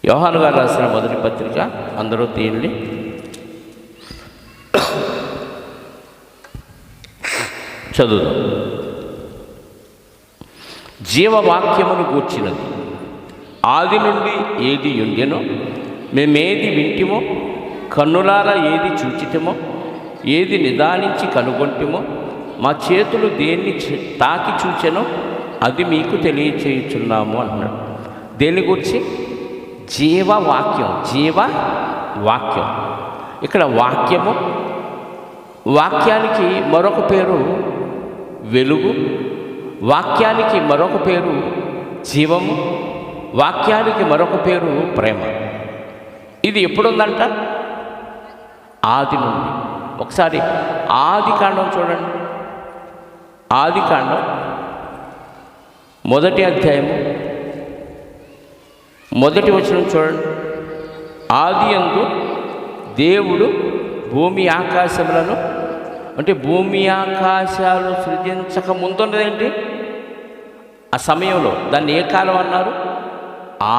యోహాను గారు రాసిన మొదటి పత్రిక అందరూ తీయండి. చదువుదాం. జీవవాక్యమును గూర్చినది ఆది నుండి ఏది ఉండెనో, మేమేది వింటిమో, కన్నులారా ఏది చూచితమో, ఏది నిదానించి కనుగొంటిమో, మా చేతులు దేన్ని తాకి చూచెనో అది మీకు తెలియచేయుచున్నాము అన్నాడు. దేని గురించి? జీవవాక్యం. జీవవాక్యం. ఇక్కడ వాక్యము, వాక్యానికి మరొక పేరు వెలుగు, వాక్యానికి మరొక పేరు జీవము, వాక్యానికి మరొక పేరు ప్రేమ. ఇది ఎప్పుడుందంట? ఆది నుండి. ఒకసారి ఆది కాండం చూడండి. ఆది కాండం మొదటి అధ్యాయము మొదటి వచనం చూడండి. ఆది యందు దేవుడు భూమి ఆకాశములను, అంటే భూమి ఆకాశాలు సృజించక ముందున్నదేంటి? ఆ సమయంలో దాన్ని ఏ కాలం అన్నారు?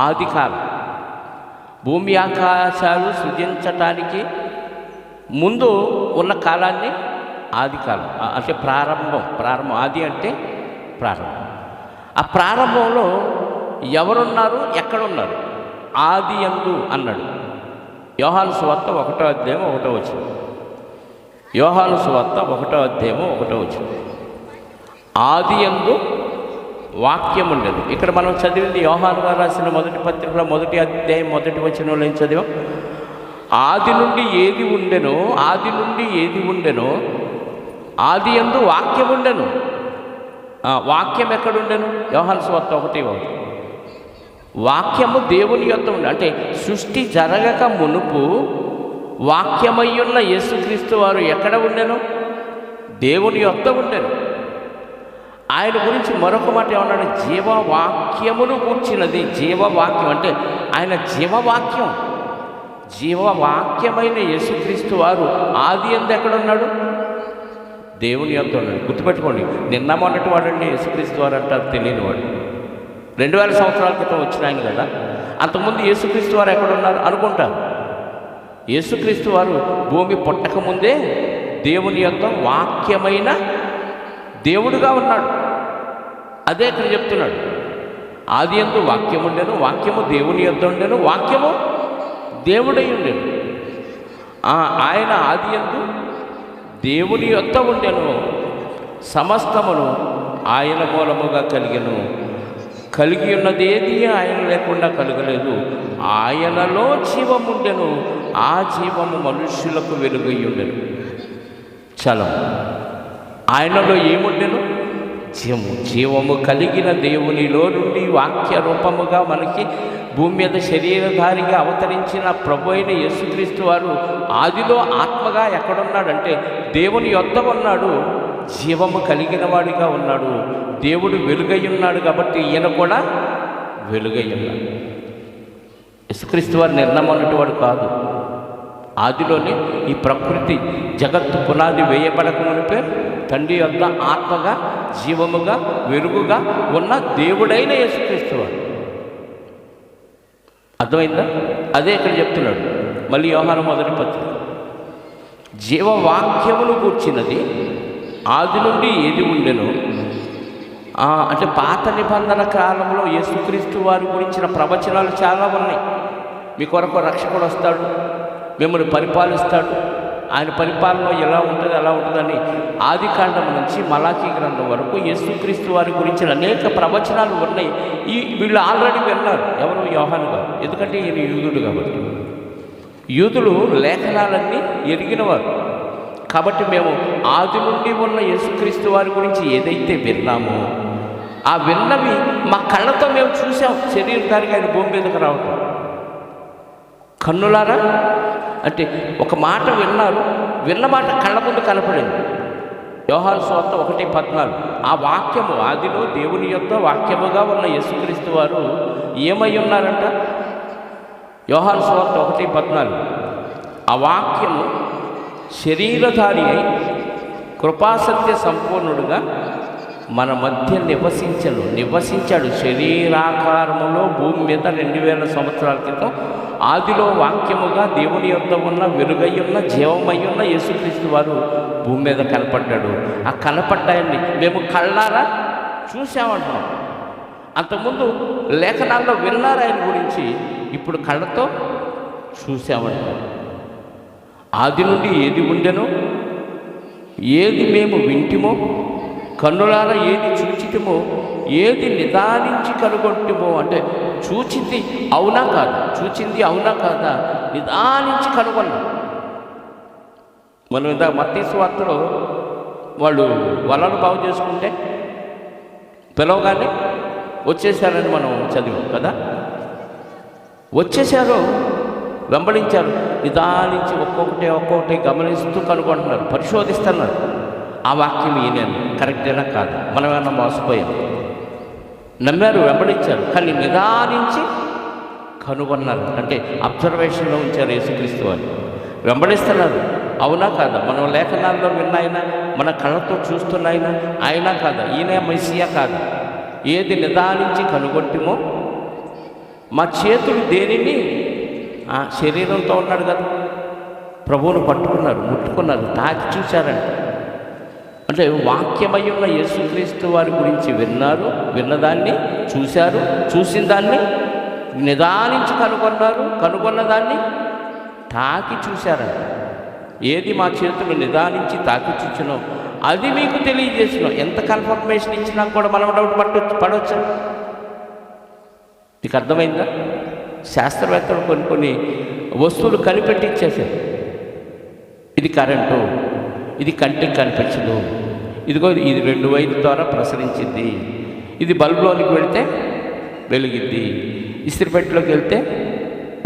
ఆది కాలం. భూమి ఆకాశాలు సృజించటానికి ముందు ఉన్న కాలాన్ని ఆది కాలం, అంటే ప్రారంభం. ఆది అంటే ప్రారంభం. ఆ ప్రారంభంలో ఎవరున్నారు, ఎక్కడున్నారు? ఆది యందు అన్నాడు. యోహాను సువార్త 1వ అధ్యాయం 1వ వచనం. యోహాను సువార్త 1వ అధ్యాయం 1వ వచనం. ఆది యందు వాక్యం ఉండేది. ఇక్కడ మనం చదివింది యోహాను గారు రాసిన మొదటి పత్రికలో 1వ అధ్యాయం 1వ వచనంలో ఏం చదివాం? ఆది నుండి ఏది ఉండెనో, ఆది నుండి ఏది ఉండెనో, ఆది యందు వాక్యం ఉండెను. వాక్యం ఎక్కడుండెను? యోహాను సువార్త 1:1. వాక్యము దేవుని యొద్ద ఉండే, అంటే సృష్టి జరగక మునుపు వాక్యమయ్యున్న యేసుక్రీస్తు వారు ఎక్కడ ఉండెను? దేవుని యొద్ద ఉండెను. ఆయన గురించి మరొక మాట ఏమన్నాడు? జీవవాక్యమును కూర్చున్నది. జీవవాక్యం అంటే ఆయన జీవవాక్యం. జీవవాక్యమైన యేసుక్రీస్తు వారు ఆది యందు ఎక్కడున్నాడు? దేవుని యొద్ద ఉన్నాడు. గుర్తుపెట్టుకోండి, నిన్న మొన్నటి వాడండి యేసుక్రీస్తు వారు అంటారు తెలియనివాడు. 2000 సంవత్సరాల క్రితం వచ్చిన ఆయన కదా. అంతకుముందు యేసుక్రీస్తు వారు ఎక్కడున్నారు అనుకుంటారు. యేసుక్రీస్తు వారు భూమి పుట్టకముందే దేవుని యొక్క వాక్యమైన దేవుడుగా ఉన్నాడు. అదే ఇక్కడ చెప్తున్నాడు. ఆది యందు వాక్యం ఉండెను, వాక్యము దేవుని యొద్ద ఉండెను, వాక్యము దేవుడై ఉండెను. ఆయన ఆది యందు దేవుని యొద్ద ఉండెను. సమస్తమును ఆయన మూలముగా కలిగెను. కలిగి ఉన్నదేది ఆయన లేకుండా కలగలేదు. ఆయనలో జీవముండెను, ఆ జీవము మనుష్యులకు వెలుగై ఉండెను. చలం. ఆయనలో ఏముండెను? జీవము కలిగిన దేవునిలో నుండి వాక్య రూపముగా మనకి భూమి మీద శరీరధారిగా అవతరించిన ప్రభు అయిన యేసుక్రీస్తు వారు ఆదిలో ఆత్మగా ఎక్కడున్నాడంటే దేవుని యొద్ద ఉన్నాడు. జీవము కలిగిన వాడిగా ఉన్నాడు. దేవుడు వెలుగై ఉన్నాడు కాబట్టి ఈయన కూడా వెలుగై ఉన్నాడు. యేసుక్రీస్తు వారు నిర్ణమన్నటి వాడు కాదు. ఆదిలోనే ఈ ప్రకృతి జగత్తు పునాది వేయబడక మునిపే తండ్రి యొద్ద ఆత్మగా, జీవముగా, వెలుగుగా ఉన్న దేవుడైన యేసుక్రీస్తు వారు. అర్థమైందా? అదే ఇక్కడ చెప్తున్నాడు. మళ్ళీ యోహాను మొదటి పత్రిక. జీవవాక్యమును కూర్చున్నది ఆది నుండి ఏది ఉండెనో, అంటే పాత నిబంధన కాలంలో యేసుక్రీస్తు వారి గురించిన ప్రవచనాలు చాలా ఉన్నాయి. మీ కొరకు రక్షకుడు వస్తాడు, మిమ్మల్ని పరిపాలిస్తాడు, ఆయన పరిపాలన ఎలా ఉంటుంది అలా ఉంటుందని ఆది కాండం నుంచి మలాకీ గ్రంథం వరకు యేసుక్రీస్తు వారి గురించిన అనేక ప్రవచనాలు ఉన్నాయి. వీళ్ళు ఆల్రెడీ విన్నారు. ఎవరు? యోహాను గారు. ఎందుకంటే ఈయన యూదుడు కాబట్టి. యూదులు లేఖనాలన్నీ ఎరిగినవారు కాబట్టి మేము ఆది నుండి ఉన్న యేసుక్రీస్తు వారి గురించి ఏదైతే విన్నామో ఆ విన్నవి మా కళ్ళతో మేము చూసాం. శరీరధారిగా ఆయన భూమి మీదకి రావటం. కన్నులారా అంటే ఒక మాట విన్నారు, విన్న మాట కళ్ళ ముందు కనపడింది. యోహాను సువార్త 1:14. ఆ వాక్యము ఆదిలో దేవుని యొక్క వాక్యముగా ఉన్న యేసుక్రీస్తు వారు ఏమై ఉన్నారంట? యోహాను సువార్త 1:14. ఆ వాక్యము శరీరధారి అయి కృపాసత్య సంపూర్ణుడుగా మన మధ్య నివసించాడు. శరీరాకారములో భూమి మీద 2000 సంవత్సరాల క్రితం ఆదిలో వాక్యముగా దేవుని యొద్ద ఉన్న వెలుగయ్యున్న జీవమయ్యున్న యేసుక్రీస్తు వారు భూమి మీద కనపడ్డాడు. ఆ కనపడ్డాయని మేము కళ్ళారా చూసామంటున్నాం. అంతకుముందు లేఖనాల్లో విన్నారు ఆయన గురించి, ఇప్పుడు కళ్ళతో చూసామంటున్నాం. ఆది నుండి ఏది ఉండెనో, ఏది మేము వింటిమో, కన్నులారా ఏది చూచితిమో, ఏది నిదానించి కనుగొంటిమో, అంటే చూచింది అవునా కాదా నిదానించి కనుగొన్నాం. మనం ఇందాక మత్తయి సువార్తలో వాళ్ళు వలలు బాగు చేసుకుంటే పిలవగానే వచ్చేసారని మనం చదివాం కదా. వచ్చేసారు, వెంబడించారు, నిదానించి ఒక్కొక్కటి గమనిస్తూ కనుగొంటున్నారు, పరిశోధిస్తున్నారు. ఆ వాక్యం ఈయన కరెక్టేనా కాదు, మనం ఏమన్నా మోసపోయాం. నమ్మారు, వెంబడించారు, కానీ నిదానించి కనుగొన్నారు. అంటే అబ్జర్వేషన్లో ఉంచారు యేసుక్రీస్తు వారు. వెంబడిస్తున్నారు, అవునా కాదా, మనం లేఖనాల్లో విన్నాయినా, మన కళ్ళతో చూస్తున్నాయినా, అయినా కాదా, ఈయన మెస్సియా కాదా, ఏది నిదానించి కనుగొంటిమో. మా చేతులు దేనిని, శరీరంతో ఉన్నాడు కదా, ప్రభువును పట్టుకున్నారు, ముట్టుకున్నారు, తాకి చూశారంట. అంటే వాక్యమై ఉన్న యేసుక్రీస్తు వారి గురించి విన్నారు, విన్నదాన్ని చూశారు, చూసిన దాన్ని నిదానించి కనుగొన్నారు, కనుగొన్న దాన్ని తాకి చూశారంట. ఏది మా చేతులు నిదానించి తాకి చూచినో అది మీకు తెలియజేసినాం. ఎంత కన్ఫర్మేషన్ ఇచ్చినా కూడా మనం డౌట్ పడవచ్చు. మీకు అర్థమైందా? శాస్త్రవేత్తలు కొన్ని వస్తువులు కనిపెట్టి ఇచ్చేసారు. ఇది కరెంటు, ఇది కంటికి కనిపించదు, ఇదిగో ఇది 2 వైర్ల ద్వారా ప్రసరించింది, ఇది బల్బులోనికి వెళితే వెలిగిద్ది, ఇస్త్రిపెట్టెలోకి వెళ్తే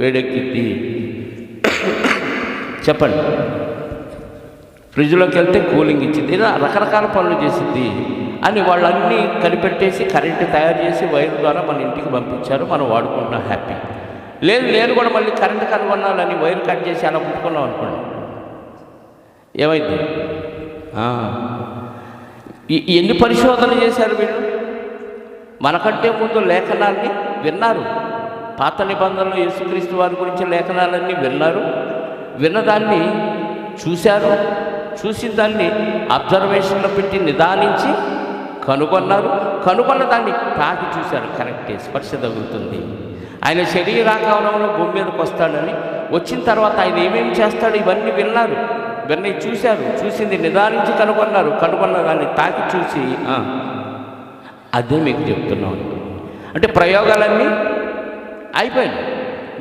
వేడెక్కిద్ది, చెప్పండి, ఫ్రిడ్జ్లోకి వెళ్తే కూలింగ్ ఇచ్చింది, ఇలా రకరకాల పనులు చేసింది అని వాళ్ళన్నీ కనిపెట్టేసి కరెంటు తయారు చేసి వైర్ ద్వారా మన ఇంటికి పంపించారు. మనం వాడుకుంటున్నాం, హ్యాపీ. లేదు, నేను కూడా మళ్ళీ కరెంటు కనుగొనాలని వైర్ కట్ చేసి అలా పుట్టుకున్నాం అనుకోండి, ఏమైంది? ఎన్ని పరిశోధన చేశారు వీళ్ళు? మనకంటే ముందు లేఖనాల్ని విన్నారు. పాత నిబంధనలు యేసుక్రీస్తు వారి గురించి లేఖనాలన్నీ విన్నారు, విన్నదాన్ని చూశారు, చూసిన దాన్ని అబ్జర్వేషన్లో పెట్టి నిదానించి కనుగొన్నారు, కనుగొన్న దాన్ని తాకి చూశారు. కరెక్టే, స్పర్శ తగులుతుంది. ఆయన శరీరాకారంలో భూమి మీదకి వస్తాడని, వచ్చిన తర్వాత ఆయన ఏమేమి చేస్తాడు ఇవన్నీ విన్నారు, ఇవన్నీ చూశారు, చూసింది నిదానించి కనుగొన్నారు, కనుగొన్న దాన్ని తాకి చూసి అదే మీకు చెప్తున్నాం. అంటే ప్రయోగాలన్నీ అయిపోయాయి.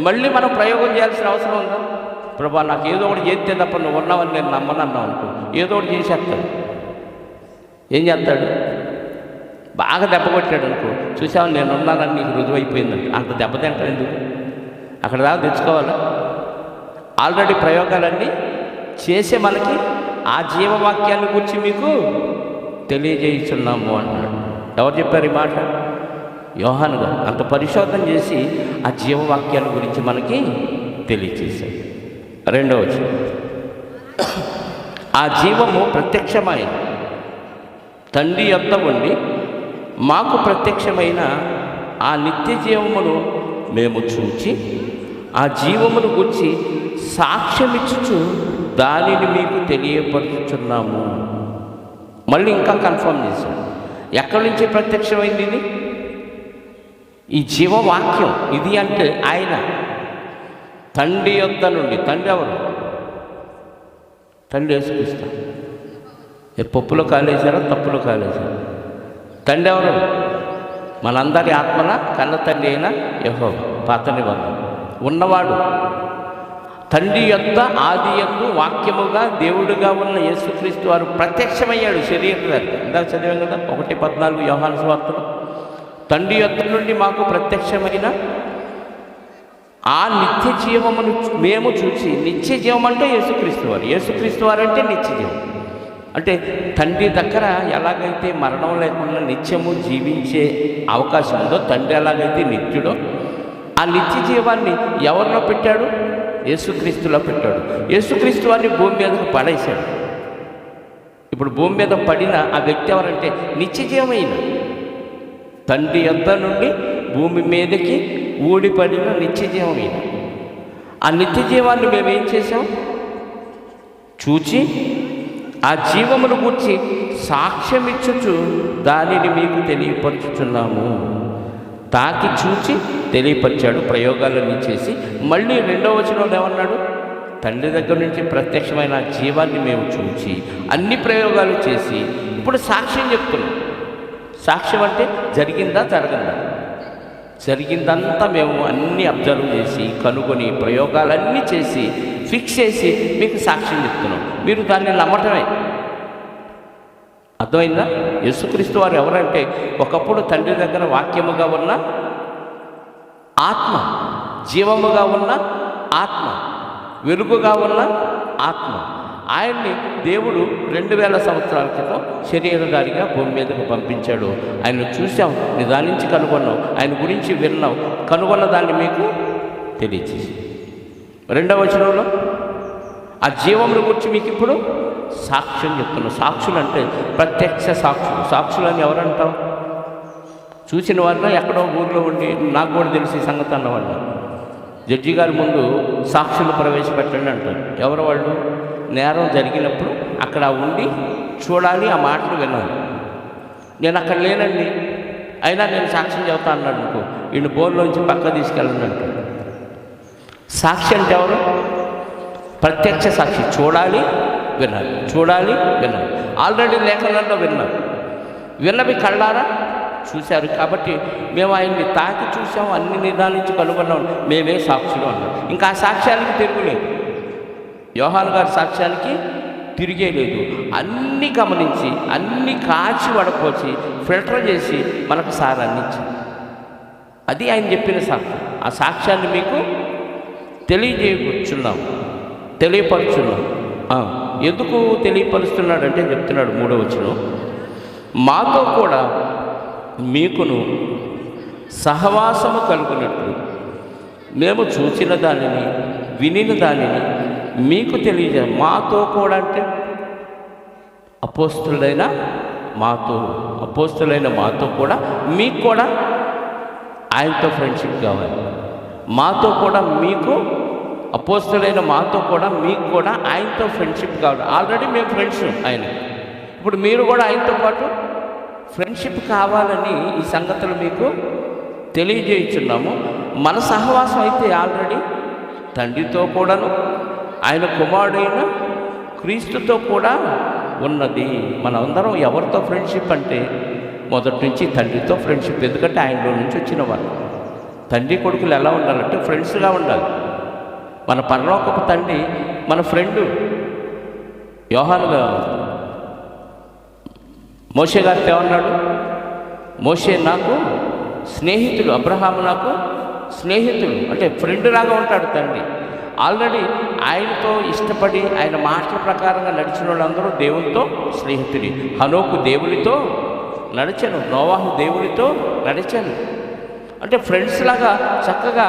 మళ్ళీ మనం ప్రయోగం చేయాల్సిన అవసరం ఉందా? ప్రభా నాకు ఏదో ఒకటి చేస్తే తప్ప నువ్వు ఉన్నావని నేను నమ్మనన్నావు అనుకో, ఏదో ఒకటి చేసేస్తాడు. ఏం చేస్తాడు? బాగా దెబ్బ కొట్టాడు అనుకో, చూసావు నేను ఉన్నానని నీకు రుజువు అయిపోయిందంట. అంత దెబ్బ తింటాడు ఎందుకు? అక్కడ దాకా తెచ్చుకోవాలా? ఆల్రెడీ ప్రయోగాలన్నీ చేసే మనకి ఆ జీవవాక్యాన్ని గురించి మీకు తెలియజేస్తున్నాము అన్నాడు. ఎవరు చెప్పారు ఈ మాట? యోహాను గారు. అంత పరిశోధన చేసి ఆ జీవవాక్యాల గురించి మనకి తెలియజేశాడు. 2వ వచనం, ఆ జీవము ప్రత్యక్షమైన తండ్రి యొద్ద ఉండి మాకు ప్రత్యక్షమైన ఆ నిత్య జీవమును మేము చూచి ఆ జీవమును గురించి సాక్ష్యమిచ్చుచు దానిని మీకు తెలియపరుచుచున్నాము. మళ్ళీ ఇంకా కన్ఫర్మ్ చేశాం. ఎక్కడి నుంచి ప్రత్యక్షమైంది ఇది? ఈ జీవవాక్యం ఇది అంటే ఆయన తండ్రి యొద్ద నుండి. తండ్రి ఎవరు? తండ్రి యేసుక్రీస్తు. పప్పులో కాలేశారా, తప్పులో కాలేశారా? తండ్రి ఎవరు? మనందరి ఆత్మల కన్న తండ్రి అయిన యెహోవా, పాత నిబంధన ఉన్నవాడు. తండ్రి యొద్ద ఆది యందు వాక్యముగా దేవుడుగా ఉన్న యేసుక్రీస్తు వారు ప్రత్యక్షమయ్యాడు శరీరధారి. ఇందాక చదివాం కదా 1:14 యోహాను సువార్తలో. తండ్రి యొద్ద నుండి మాకు ప్రత్యక్షమైన ఆ నిత్య జీవమును మేము చూసి, నిత్య జీవం అంటే యేసుక్రీస్తు వారు. యేసుక్రీస్తు వారు అంటే నిత్య జీవం. అంటే తండ్రి దగ్గర ఎలాగైతే మరణం లేకుండా నిత్యము జీవించే అవకాశం ఉందో, తండ్రి ఎలాగైతే నిత్యుడో, ఆ నిత్య జీవాన్ని ఎవరిలో పెట్టాడు? యేసుక్రీస్తులో పెట్టాడు. యేసుక్రీస్తు వారిని భూమి మీదకు పడేశాడు. ఇప్పుడు భూమి మీద పడిన ఆ వ్యక్తి ఎవరంటే నిత్యజీవమైన తండ్రి యొద్ద నుండి భూమి మీదకి ఊడిపడిన నిత్యజీవమైన ఆ నిత్యజీవాన్ని మేమేం చేసాం? చూచి ఆ జీవమును గూర్చి సాక్ష్యమిచ్చుచు దానిని మీకు తెలియపరుచుచున్నాము. తాకి చూచి తెలియపరిచాడు, ప్రయోగాలన్నీ చేసి. మళ్ళీ 2వ వచనంలో ఏమన్నాడు? తండ్రి దగ్గర నుంచి ప్రత్యక్షమైన జీవాన్ని మేము చూచి అన్ని ప్రయోగాలు చేసి ఇప్పుడు సాక్ష్యం చెప్తున్నాం. సాక్ష్యం అంటే జరిగిందా జరగందా? జరిగిందంతా మేము అన్నీ అబ్జర్వ్ చేసి కనుగొని ప్రయోగాలన్నీ చేసి ఫిక్స్ చేసి మీకు సాక్ష్యం చెప్తున్నాం. మీరు దాన్ని నమ్మటమే. అర్థమైందా? యేసుక్రీస్తు వారు ఎవరంటే ఒకప్పుడు తండ్రి దగ్గర వాక్యముగా ఉన్న ఆత్మ, జీవముగా ఉన్న ఆత్మ, వెలుగుగా ఉన్న ఆత్మ. ఆయన్ని దేవుడు 2000 సంవత్సరాల క్రితం శరీరధారిగా భూమి మీదకు పంపించాడు. ఆయన చూసాం, నిదానించి కనుగొన్నాం, ఆయన గురించి విన్నాం, కనుగొన్న దాన్ని మీకు తెలియచేసి 2వ వచనంలో ఆ జీవమును గురించి మీకు ఇప్పుడు సాక్ష్యం చెప్తున్నాం. సాక్షులు అంటే ప్రత్యక్ష సాక్షులు. సాక్షులు అని ఎవరంటాం? చూసిన వారిలో ఎక్కడో ఊర్లో ఉండి నాకు కూడా తెలిసి సంగతి అన్నవాళ్ళు జడ్జి గారి ముందు సాక్షులు ప్రవేశపెట్టండి అంటారు. ఎవరు వాళ్ళు? నేరం జరిగినప్పుడు అక్కడ ఉండి చూడాలి, ఆ మాటలు వినాలి. నేను అక్కడ లేనండి, అయినా నేను సాక్ష్యం చెబుతా అన్నాడు అనుకో, ఈయన బోర్లోంచి పక్క తీసుకెళ్ళండి అంటాడు. సాక్షి అంటే ఎవరు? ప్రత్యక్ష సాక్షి. చూడాలి, వినాలి, చూడాలి, వినాలి. ఆల్రెడీ లేఖనాల్లో విన్నారు, విన్నవి కళ్ళారా చూశారు. కాబట్టి మేము ఆయన్ని తాకి చూసాం, అన్ని నిదానించి కనుగొన్నాం, మేమే సాక్షులు అన్నాం. ఇంకా ఆ సాక్ష్యానికి తిరుగులేదు. యోహాను గారి సాక్ష్యానికి తిరిగే లేదు. అన్నీ గమనించి అన్నీ కాచి వడపోసి ఫిల్టర్ చేసి మనకు సారాన్ని ఇచ్చింది. అది ఆయన చెప్పిన సాక్ష్యం. ఆ సాక్ష్యాన్ని మీకు తెలియపరుచున్నాం. ఎందుకు తెలియపరుస్తున్నాడంటే చెప్తున్నాడు 3వ వచనం, మాతో కూడా మీకును సహవాసము కలుగునట్లు మేము చూచిన దానిని వినిన దానిని మీకు తెలియజే. మాతో కూడా అంటే అపోస్తులైన మాతో కూడా మీకు కూడా ఆయనతో ఫ్రెండ్షిప్ కావాలి. మాతో కూడా మీకు, అపోస్తులైన మాతో కూడా మీకు కూడా ఆయనతో ఫ్రెండ్షిప్ కావాలి. ఆల్రెడీ మేము ఫ్రెండ్స్ ఆయన, ఇప్పుడు మీరు కూడా ఆయనతో పాటు ఫ్రెండ్షిప్ కావాలని ఈ సంగతులు మీకు తెలియజేయుచున్నాము. మన సహవాసం అయితే ఆల్రెడీ తండ్రితో కూడాను ఆయన కుమారుడైన క్రీస్తుతో కూడా ఉన్నది. మనందరం ఎవరితో ఫ్రెండ్షిప్ అంటే మొదటి నుంచి తండ్రితో ఫ్రెండ్షిప్. ఎందుకంటే ఆయనలో నుంచి వచ్చిన వాళ్ళు. తండ్రి కొడుకులు ఎలా ఉండాలంటే ఫ్రెండ్స్గా ఉండాలి. మన పరలోకపు తండ్రి మన ఫ్రెండు. యోహానుగా మోషే గారితో ఏమన్నాడు? మోషే నాకు స్నేహితుడు, అబ్రహాము నాకు స్నేహితుడు. అంటే ఫ్రెండ్ లాగా ఉంటాడు తండ్రి. ఆల్రెడీ ఆయనతో ఇష్టపడి ఆయన మాటల ప్రకారంగా నడిచిన వాళ్ళందరూ దేవునితో స్నేహితుడి. హనోకు దేవునితో నడిచాను, నోవాహు దేవునితో నడిచాను. అంటే ఫ్రెండ్స్ లాగా చక్కగా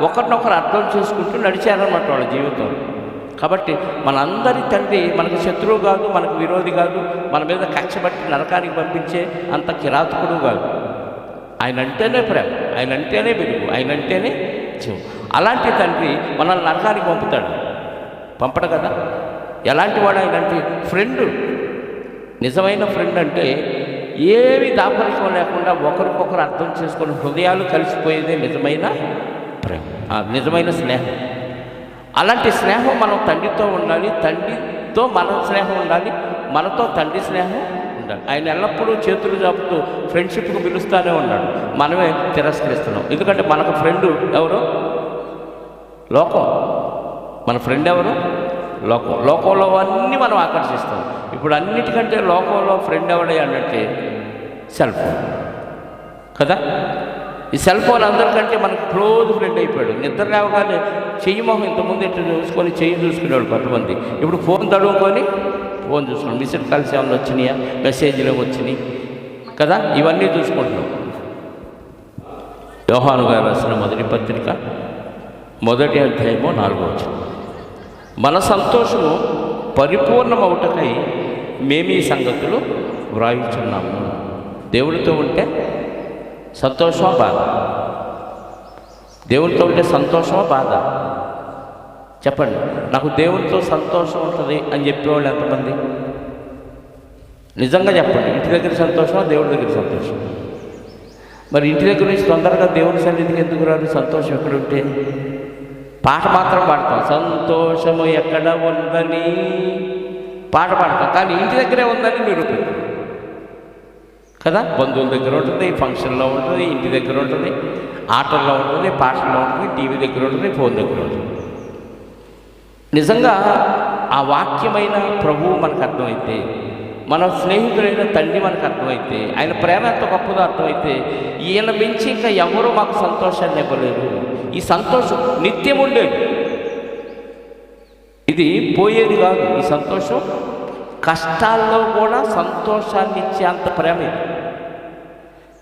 ఒకరినొకరు అర్థం చేసుకుంటూ నడిచారన్నమాట వాళ్ళ జీవితం. కాబట్టి మనందరి తండ్రి మనకు శత్రువు కాదు, మనకు విరోధి కాదు, మన మీద కక్షబట్టి నరకానికి పంపించే అంత కిరాతకుడు కాదు. ఆయన అంటేనే ప్రేమ, ఆయన అంటేనే వెలుగు, ఆయన అంటేనే జీవం. అలాంటి తండ్రి మనల్ని నరకానికి పంపడు కదా. ఎలాంటి వాడు ఆయన అంటే? ఫ్రెండ్. నిజమైన ఫ్రెండ్ అంటే ఏమి దాపరికం లేకుండా ఒకరికొకరు అర్థం చేసుకుని హృదయాలు కలిసిపోయేదే నిజమైన ప్రేమ, నిజమైన స్నేహం. అలాంటి స్నేహం మనం తండ్రితో ఉండాలి, తండ్రితో మన స్నేహం ఉండాలి, మనతో తండ్రి స్నేహం ఉండాలి. ఆయన ఎల్లప్పుడూ చేతులు చాపుతూ ఫ్రెండ్షిప్కు పిలుస్తూనే ఉన్నాడు. మనమే తిరస్కరిస్తున్నాం. ఎందుకంటే మనకు ఫ్రెండు ఎవరు? లోకం. మన ఫ్రెండ్ ఎవరు? లోకం. లోకంలో అన్నీ మనం ఆకర్షిస్తాం. ఇప్పుడు అన్నిటికంటే లోకంలో ఫ్రెండ్ ఎవడే అంటే సెల్ ఫోన్ కదా. ఈ సెల్ ఫోన్ అందరికంటే మనకు క్లోజ్ ఫ్రెండ్ అయిపోయాడు. నిద్ర లేవగానే చెయ్యి మొహం ఇంతకుముందు ఇట్లా చూసుకొని చెయ్యి చూసుకునేవాడు కొంతమంది. ఇప్పుడు ఫోన్ తడుముకొని ఫోన్ చూసుకున్నాం. మిస్డ్ కాల్స్ ఏమైనా వచ్చినాయా, మెసేజ్లు వచ్చినాయి కదా, ఇవన్నీ చూసుకుంటున్నాం. యోహాను గారు రాసిన మొదటి పత్రిక 1వ అధ్యాయము 4వ వచనం, మన సంతోషము పరిపూర్ణమవుటకై మేము ఈ సంగతులు వ్రాయిచున్నాము. దేవుడితో ఉంటే సంతోషమా బాధ? దేవుడితో ఉంటే సంతోషమా బాధ? చెప్పండి. నాకు దేవుడితో సంతోషం ఉంటుంది అని చెప్పేవాళ్ళు ఎంతమంది? నిజంగా చెప్పండి. ఇంటి దగ్గర సంతోషమా, దేవుడి దగ్గర సంతోషం? మరి ఇంటి దగ్గర నుంచి తొందరగా దేవుని సన్నిధికి ఎందుకు రాదు? సంతోషం ఎక్కడ ఉంటే? పాట మాత్రం పాడతాం, సంతోషము ఎక్కడ ఉందని పాట పాడతాం, కానీ ఇంటి దగ్గరే ఉందని నిరూపిస్తాం కదా. బంధువుల దగ్గర ఉంటుంది, ఫంక్షన్లో ఉంటుంది, ఇంటి దగ్గర ఉంటుంది, ఆటల్లో ఉంటుంది, పాటల్లో ఉంటుంది, టీవీ దగ్గర ఉంటుంది, ఫోన్ దగ్గర ఉంటుంది. నిజంగా ఆ వాక్యమైన ప్రభువు మనకు అర్థమైతే, మన స్నేహితుడైన తండ్రి మనకు అర్థమైతే, ఆయన ప్రేమ ఎంత గొప్పదో అర్థమైతే, ఈయన మించి ఇంకా ఎవరు మాకు సంతోషాన్ని ఇవ్వలేరు. ఈ సంతోషం నిత్యం ఉండేది, ఇది పోయేది కాదు. ఈ సంతోషం కష్టాల్లో కూడా సంతోషాన్ని ఇచ్చే అంత ప్రేమ ఇది.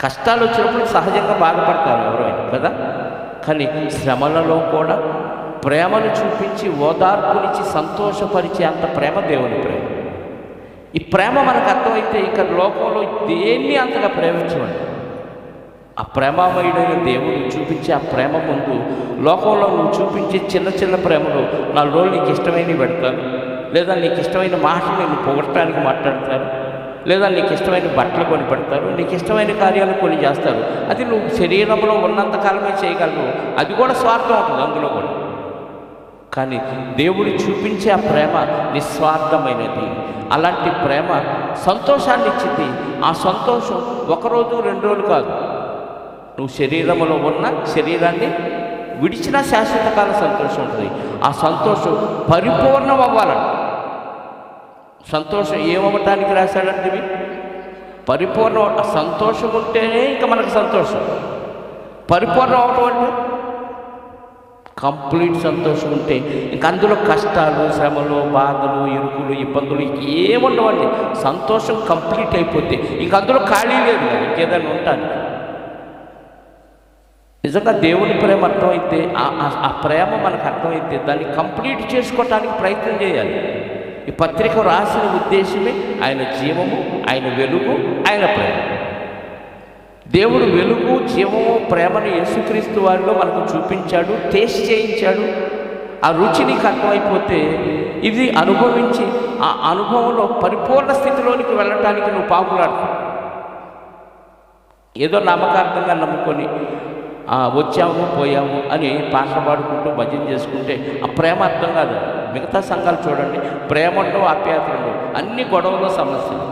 కష్టాలు వచ్చినప్పుడు సహజంగా బాధపడతారు ఎవరైనా కదా, కానీ శ్రమలలో కూడా ప్రేమను చూపించి ఓదార్పునిచ్చి సంతోషపరిచే అంత ప్రేమ దేవుని ప్రేమ. ఈ ప్రేమ మనకు అర్థమైతే ఇంకా లోకంలో దేన్ని అంతగా ప్రేమించమండి. ఆ ప్రేమమయుడైన దేవుడు చూపించే ఆ ప్రేమ ముందు లోకంలో నువ్వు చూపించే చిన్న చిన్న ప్రేమలు, 4 రోజులు నీకు ఇష్టమైనవి పెడతారు, లేదా నీకు ఇష్టమైన మాటలు నేను పొగడటానికి మాట్లాడతారు, లేదా నీకు ఇష్టమైన బట్టలు కొని పెడతారు, నీకు ఇష్టమైన కార్యాలు కొన్ని చేస్తారు. అది నువ్వు శరీరంలో ఉన్నంతకాలమే చేయగలవు. అది కూడా స్వార్థం ఉంటుంది అందులో కూడా. కానీ దేవుడు చూపించే ఆ ప్రేమ నిస్వార్థమైనది. అలాంటి ప్రేమ సంతోషాన్ని ఇచ్చింది. ఆ సంతోషం 1 రోజు 2 రోజులు కాదు. నువ్వు శరీరంలో ఉన్న శరీరాన్ని విడిచిన శాశ్వత కాల సంతోషం ఉంటుంది. ఆ సంతోషం పరిపూర్ణం అవ్వాలని. సంతోషం ఏమవ్వటానికి రాశాడంటే పరిపూర్ణం. సంతోషం ఉంటేనే ఇంకా మనకు సంతోషం. పరిపూర్ణం అవటం అంటే కంప్లీట్ సంతోషం ఉంటే ఇంక అందులో కష్టాలు, శ్రమలు, బాధలు, ఇరుకులు, ఇబ్బందులు ఏముండవండి. సంతోషం కంప్లీట్ అయిపోతే ఇంక అందులో ఖాళీ లేదు, ఇంకేదైనా ఉంటాను. నిజంగా దేవుని ప్రేమ అర్థమైతే, ఆ ప్రేమ మనకు అర్థమైతే దాన్ని కంప్లీట్ చేసుకోవటానికి ప్రయత్నం చేయాలి. ఈ పత్రిక రాసిన ఉద్దేశమే ఆయన జీవము, ఆయన వెలుగు, ఆయన ప్రేమ. దేవుడు వెలుగు, జీవము, ప్రేమను యేసుక్రీస్తు వారిలో మనకు చూపించాడు, టేస్ట్ చేయించాడు. ఆ రుచి నీకు అర్థమైపోతే ఇది అనుభవించి ఆ అనుభవంలో పరిపూర్ణ స్థితిలోనికి వెళ్ళటానికి నువ్వు పాకులాడుతావు. ఏదో నమ్మకార్థంగా నమ్ముకొని వచ్చాము పోయాము అని పాటలు పాడుకుంటూ భజన చేసుకుంటే ఆ ప్రేమ అర్థం కాదు. మిగతా సంఘాలు చూడండి, ప్రేమ ఉండవు, ఆప్యాయత ఉండవు, అన్ని గొడవలు, సమస్యలు,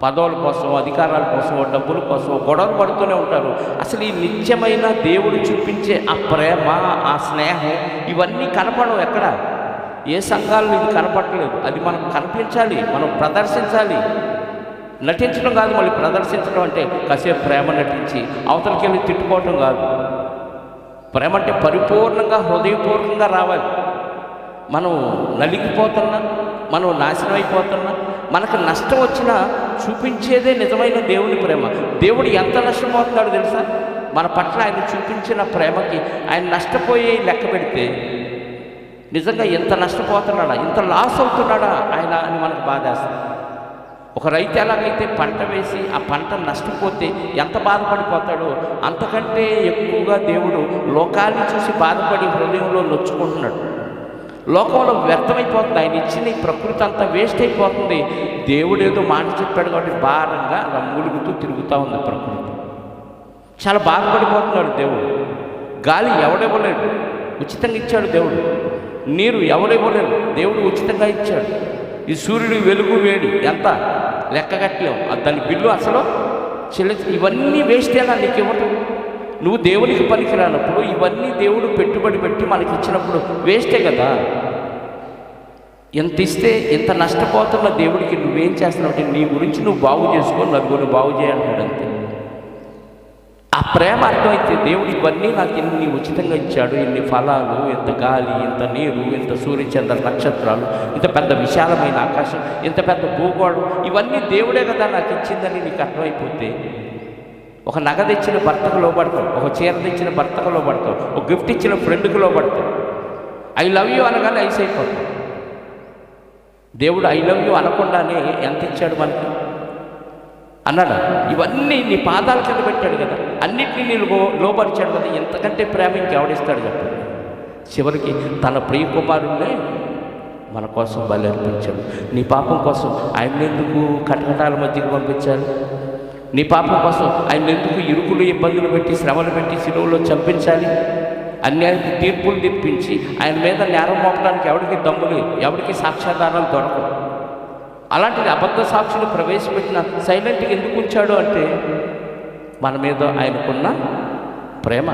పదవుల కోసం, అధికారాల కోసం, డబ్బుల కోసం గొడవలు పడుతూనే ఉంటారు. అసలు ఈ నిత్యమైన దేవుడు చూపించే ఆ ప్రేమ, ఆ స్నేహం ఇవన్నీ కనపడవు ఎక్కడ. ఏ సంఘాలు ఇది కనపడలేదు. అది మనం కనిపించాలి, మనం ప్రదర్శించాలి. నటించడం కాదు, మళ్ళీ ప్రదర్శించడం అంటే కాసేపు ప్రేమ నటించి అవతలికి వెళ్ళి తిట్టుకోవటం కాదు. ప్రేమ అంటే పరిపూర్ణంగా హృదయపూర్వకంగా రావాలి. మనం నలిగిపోతున్నా, మనం నాశనం అయిపోతున్నా, మనకు నష్టం వచ్చినా చూపించేదే నిజమైన దేవుని ప్రేమ. దేవుడు ఎంత నష్టపోతున్నాడో తెలుసా? మన పట్ల ఆయన చూపించిన ప్రేమకి ఆయన నష్టపోయే లెక్క పెడితే నిజంగా ఎంత నష్టపోతున్నాడా, ఎంత లాస్ అవుతున్నాడా ఆయన అని మనకు బాధేస్తుంది. ఒక రైతు ఎలాగైతే పంట వేసి ఆ పంట నష్టపోతే ఎంత బాధపడిపోతాడో అంతకంటే ఎక్కువగా దేవుడు లోకాన్ని చూసి బాధపడి హృదయంలో నొచ్చుకుంటున్నాడు. లోకంలో వ్యర్థమైపోతుంది, ఆయన ఇచ్చిన ఈ ప్రకృతి అంతా వేస్ట్ అయిపోతుంది. దేవుడు ఏదో మాట చెప్పాడు కాబట్టి భారంగా మూలుగుతూ తిరుగుతూ ఉంది ప్రకృతి. చాలా బాధపడిపోతున్నాడు దేవుడు. గాలి ఎవడివ్వలేడు, ఉచితంగా ఇచ్చాడు దేవుడు. నీరు ఎవడివ్వలేడు, దేవుడు ఉచితంగా ఇచ్చాడు. ఈ సూర్యుడు వెలుగు, వేడి ఎంత లెక్కగట్టలేము. దాని బిల్లు అసలు ఇవన్నీ వేస్టేనా నీకు ఇవ్వటం? నువ్వు దేవునికి పనికిరానప్పుడు ఇవన్నీ దేవుడు పెట్టుబడి పెట్టి మనకి ఇచ్చినప్పుడు వేస్టే కదా. ఎంత ఇస్తే ఎంత నష్టపోతున్న దేవుడికి నువ్వేం చేస్తున్నావు అంటే నీ గురించి నువ్వు బాగు చేసుకొని నలుగురు బాగు చేయాలన్నాడు అంతే. ఆ ప్రేమ అర్థమైతే దేవుడు ఇవన్నీ నాకు ఇన్ని ఉచితంగా ఇచ్చాడు, ఇన్ని ఫలాలు, ఇంత గాలి, ఇంత నీరు, ఇంత సూర్యచంద్ర నక్షత్రాలు, ఇంత పెద్ద విశాలమైన ఆకాశం, ఇంత పెద్ద భూగోళం, ఇవన్నీ దేవుడే కదా నాకు ఇచ్చిందని నీకు అర్థమైపోతే ఒక నగ తెచ్చిన భర్తకు లోబడతావు, ఒక చీర తెచ్చిన భర్తకు లోబడతావు, ఒక గిఫ్ట్ ఇచ్చిన ఫ్రెండ్కి లోబడతావు. ఐ లవ్ యూ అనగానే ఐస్ అయిపోతావు. దేవుడు ఐ లవ్ యూ అనకుండానే ఎంత ఇచ్చాడు మనకి అన్నాడు. ఇవన్నీ నీ పాదాల కింద పెట్టాడు కదా, అన్నిటినీ నేను లోపరిచాడు కదా, ఎంతకంటే ప్రేమ ఇంకెవడిస్తాడు చెప్పండి. చివరికి తన ప్రియ కుమారుణ్ణే మన కోసం బలి అర్పించాడు. నీ పాపం కోసం ఆయన ఎందుకు కటకటాల మధ్యకి పంపించారు? నీ పాపం కోసం ఆయన ఎందుకు ఇరుకులు ఇబ్బందులు పెట్టి శ్రమలు పెట్టి శిలువలో చంపించాలి? అన్యాయపు తీర్పులు తెప్పించి ఆయన మీద నేరం మోపడానికి ఎవరికి దమ్ములు, ఎవరికి సాక్ష్యాధారాలు దొరకవు. అలాంటిది అబద్ధ సాక్షులు ప్రవేశపెట్టిన సైలెంట్గా ఎందుకు ఉంచాడు అంటే మన మీద ఆయనకున్న ప్రేమ.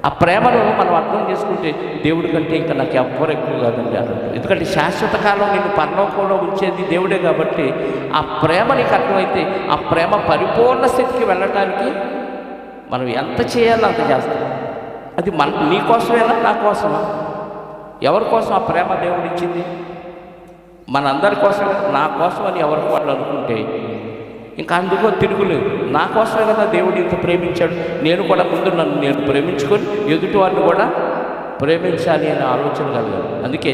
ఆ ప్రేమను మనం అర్థం చేసుకుంటే దేవుడి కంటే ఇంకా నాకు ఎవ్వరు ఎక్కువ కాదండి అన్నట్టు. ఎందుకంటే శాశ్వత కాలం నేను పరలోకంలో ఉంచేది దేవుడే కాబట్టి ఆ ప్రేమ నీకు అర్థమైతే ఆ ప్రేమ పరిపూర్ణ స్థితికి వెళ్ళటానికి మనం ఎంత చేయాలో అంత చేస్తాం. అది నీ కోసమేనా, నా కోసమా? ఎవరి కోసం ఆ ప్రేమ దేవుడు ఇచ్చింది? మనందరి కోసం, నా కోసం అని ఎవరికి వాళ్ళు అనుకుంటే ఇంకా అందుకో తిరుగులేదు. నా కోసమే కదా దేవుడు ఇంత ప్రేమించాడు, నేను కూడా ముందు నన్ను నేను ప్రేమించుకొని ఎదుటి వాడిని కూడా ప్రేమించాలి అనే ఆలోచన కలగాలి. అందుకే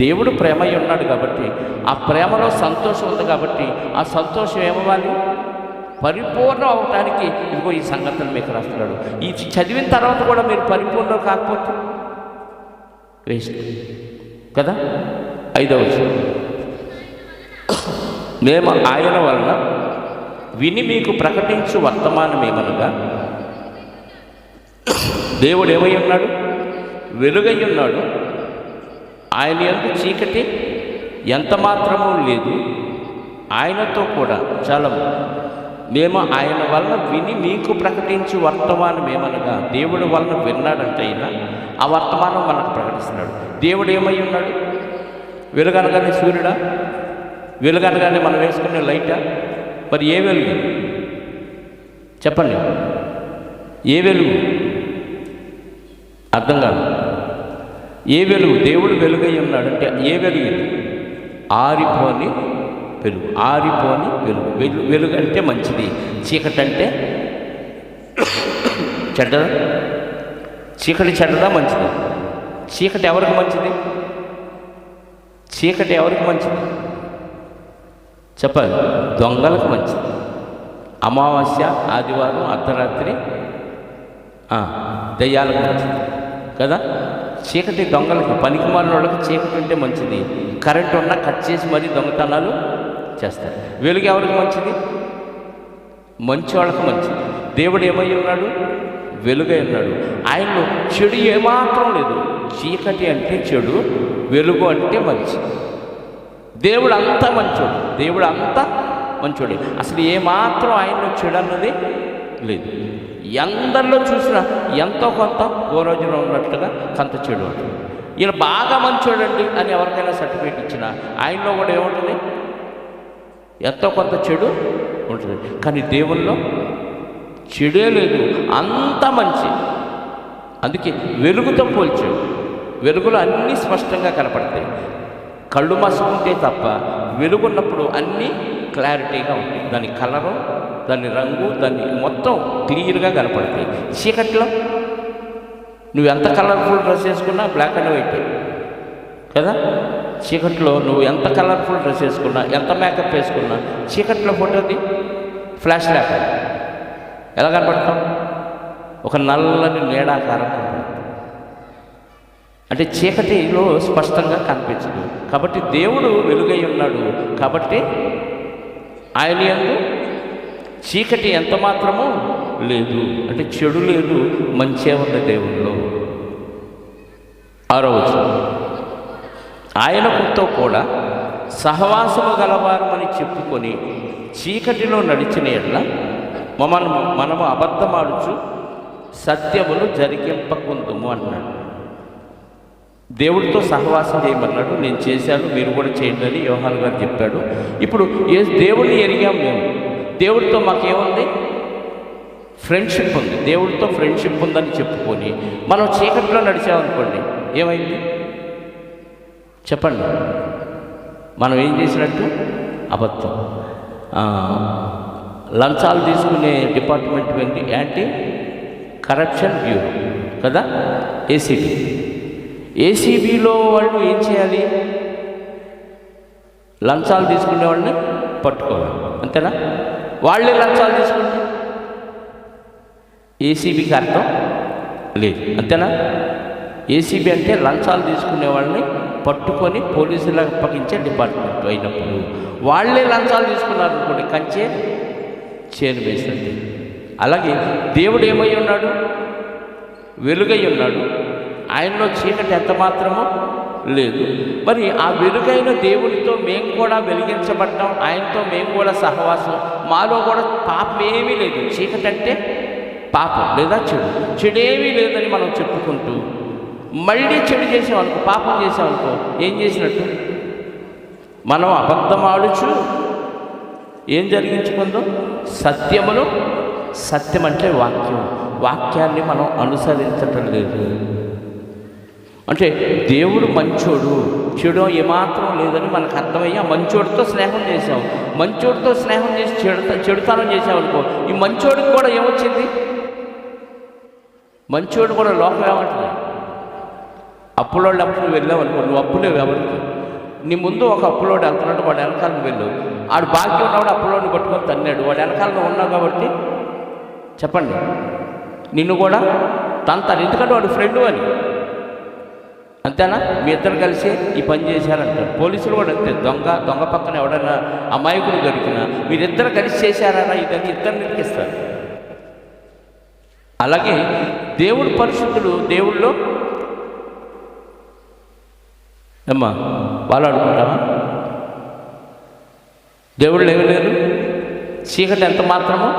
దేవుడు ప్రేమై ఉన్నాడు కాబట్టి ఆ ప్రేమలో సంతోషం ఉంది కాబట్టి ఆ సంతోషం ఏమవ్వాలి? పరిపూర్ణం అవటానికి ఇదిగో ఈ సంగతులు మీకు రాస్తున్నాడు. ఈ చదివిన తర్వాత కూడా మీరు పరిపూర్ణం కాకపోతే వేస్ట్ కదా. 5వ వచనం, మేము ఆయన వలన విని మీకు ప్రకటించు వర్తమానమేమనగా దేవుడు ఏమై ఉన్నాడు? వెలుగై ఉన్నాడు. ఆయన యందు చీకటి ఎంత మాత్రమూ లేదు. ఆయనతో కూడా చలము. మేము ఆయన వలన విని మీకు ప్రకటించు వర్తమానం ఏమనగా దేవుడి వలన విన్నాడంటే అయినా ఆ వర్తమానం మనకు ప్రకటిస్తున్నాడు. దేవుడు ఏమై ఉన్నాడు? వెలుగనగానే సూర్యుడా? వెలుగనగానే మనం వేసుకునే లైటా? మరి ఏ వెలుగు చెప్పండి? ఏ వెలుగు? అర్థం కాదు. ఏ వెలుగు? దేవుడు వెలుగై ఉన్నాడంటే ఏ వెలుగు? ఆరిపోని వెలుగు. ఆరిపోని వెలుగు. వెలుగు అంటే మంచిది, చీకటి అంటే చెడ్డదా? చీకటి చెడ్డదా మంచిది? చీకటి ఎవరికి మంచిది? చీకటి ఎవరికి మంచిది చెప్పాలి? దొంగలకు మంచిది. అమావాస్య, ఆదివారం, అర్ధరాత్రి దయ్యాలకు మంచిది కదా. చీకటి దొంగలకి, పనికిమాలిన వాళ్ళకి చీకటి ఉంటే మంచిది. కరెంటు ఉన్నా కట్ చేసి మరీ దొంగతనాలు చేస్తారు. వెలుగు ఎవరికి మంచిది? మంచి వాళ్ళకి మంచిది. దేవుడు ఏమై ఉన్నాడు? వెలుగై ఉన్నాడు. ఆయనలో చెడు ఏమాత్రం లేదు. చీకటి అంటే చెడు, వెలుగు అంటే మంచి. దేవుడు అంతా మంచోడు. దేవుడు అంతా మంచోడే. అసలు ఏమాత్రం ఆయనలో చెడు అన్నది లేదు. ఎందరిలో చూసినా ఎంతో కొంత ఓ రోజున ఉన్నట్టుగా కొంత చెడు ఉంటుంది. ఈయన బాగా మంచోడండి అని ఎవరికైనా సర్టిఫికేట్ ఇచ్చినా ఆయనలో కూడా ఏముంటుంది? ఎంతో కొంత చెడు ఉంటుంది. కానీ దేవుల్లో చెడే లేదు, అంత మంచి. అందుకే వెలుగుతో పోల్చాడు. వెలుగులో అన్నీ స్పష్టంగా కనపడతాయి. కళ్ళు మసుకుంటే తప్ప వెలుగున్నప్పుడు అన్నీ క్లారిటీగా ఉంటాయి. దాని కలరు, దాని రంగు, దాన్ని మొత్తం క్లియర్గా కనపడతాయి. చీకట్లో నువ్వు ఎంత కలర్ఫుల్ డ్రెస్ వేసుకున్నా బ్లాక్ అండ్ వైట్ కదా. చీకట్లో నువ్వు ఎంత కలర్ఫుల్ డ్రెస్ వేసుకున్నా, ఎంత మేకప్ వేసుకున్నా, చీకట్లో ఫోటోది ఫ్లాష్ ల్యాప్ ఎలా కనపడతాం? ఒక నల్లని నీడాకారం కనపడుతుంది. అంటే చీకటిలో స్పష్టంగా కనిపించదు. కాబట్టి దేవుడు వెలుగై ఉన్నాడు కాబట్టి ఆయన యందు చీకటి ఎంత మాత్రమూ లేదు. అంటే చెడు లేదు, మంచే ఉంది దేవుల్లో. 6వ వచనం, ఆయనతో కూడా సహవాసము గలవారమని చెప్పుకొని చీకటిలో నడిచిన ఎడల మనము అబద్ధమాడుచు సత్యమును జరిగింపకుందుము అన్నాడు. దేవుడితో సహవాసం చేయమన్నాడు. నేను చేశాను, మీరు కూడా చేయండి అని యోహాను గారు చెప్పాడు. ఇప్పుడు దేవుడిని ఎరిగాం మేము. దేవుడితో మాకేముంది? ఫ్రెండ్షిప్ ఉంది. దేవుడితో ఫ్రెండ్షిప్ ఉందని చెప్పుకొని మనం చీకట్లో నడిచామనుకోండి, ఏమైంది చెప్పండి? మనం ఏం చేసినట్టు? అబద్ధం. లంచాలు తీసుకునే డిపార్ట్మెంట్ ఏంటి? యాంటీ కరప్షన్ బ్యూరో కదా, ఏసీబీ. ఏసీబీలో వాళ్ళు ఏం చేయాలి? లంచాలు తీసుకునే వాళ్ళని పట్టుకోవాలి, అంతేనా? వాళ్ళే లంచాలు తీసుకుంటే ఏసీబీకి అర్థం లేదు, అంతేనా? ఏసీబీ అంటే లంచాలు తీసుకునే వాళ్ళని పట్టుకొని పోలీసులకు అప్పగించే డిపార్ట్మెంట్ అయినప్పుడు వాళ్ళే లంచాలు తీసుకున్నారు అనుకోండి, కంచే చేను వేస్తుంది. అలాగే దేవుడు ఏమై ఉన్నాడు? వెలుగై ఉన్నాడు. ఆయనలో చీకటి ఎంత మాత్రమో లేదు. మరి ఆ వెలుగైన దేవునితో మేము కూడా వెలిగించబడ్డాం, ఆయనతో మేము కూడా సహవాసం, మాలో కూడా పాపం ఏమీ లేదు. చీకటి అంటే పాపం లేదా చెడు, చెడేమీ లేదని మనం చెప్పుకుంటూ మళ్ళీ చెడు చేసామనుకో, పాపం చేసామనుకో, ఏం చేసినట్టు? మనం అబద్ధం ఆడుచు ఏం జరిగించుకుందాం? సత్యమును, సత్యం అంటే వాక్యం, వాక్యాన్ని మనం అనుసరించటం లేదు. అంటే దేవుడు మంచోడు, చెడు ఏమాత్రం లేదని మనకు అర్థమయ్యి ఆ మంచోడితో స్నేహం చేసాం. మంచోడితో స్నేహం చేసి చెడుతనం చేసామనుకో, ఈ మంచోడికి కూడా ఏమొచ్చింది? మంచోడు కూడా లోకం ఏమంటుంది? అప్పులోళ్ళు అప్పుడు వెళ్ళావు అనుకో, నువ్వు అప్పులేవు ఎవరికి. నీ ముందు ఒక అప్పులోడు వెళ్తున్నాడు, వాడు వెనకాల నువ్వు వెళ్ళావు. ఆడు బాకీ ఉన్నవాడు అప్పులోడిని పట్టుకొని తన్నాడు, వాడు వెనకాల నువ్వు ఉన్నావు కాబట్టి చెప్పండి నిన్ను కూడా తంతాను, ఎందుకంటే వాడు ఫ్రెండు అని, అంతేనా? మీ ఇద్దరు కలిసి ఈ పని చేశారంటారు. పోలీసులు కూడా అంతే, దొంగ పక్కన ఎవడైనా అమాయకుడు దొరికినా మీరిద్దరు కలిసి చేశారా ఇదని ఇద్దరిని ఇరికిస్తారు. అలాగే దేవుడు పరిశుద్ధుడు, దేవుళ్ళో అమ్మా వాళ్ళు ఆడుకుంటామా? దేవుళ్ళు ఏమీ లేరు, చీకటి ఎంత మాత్రమో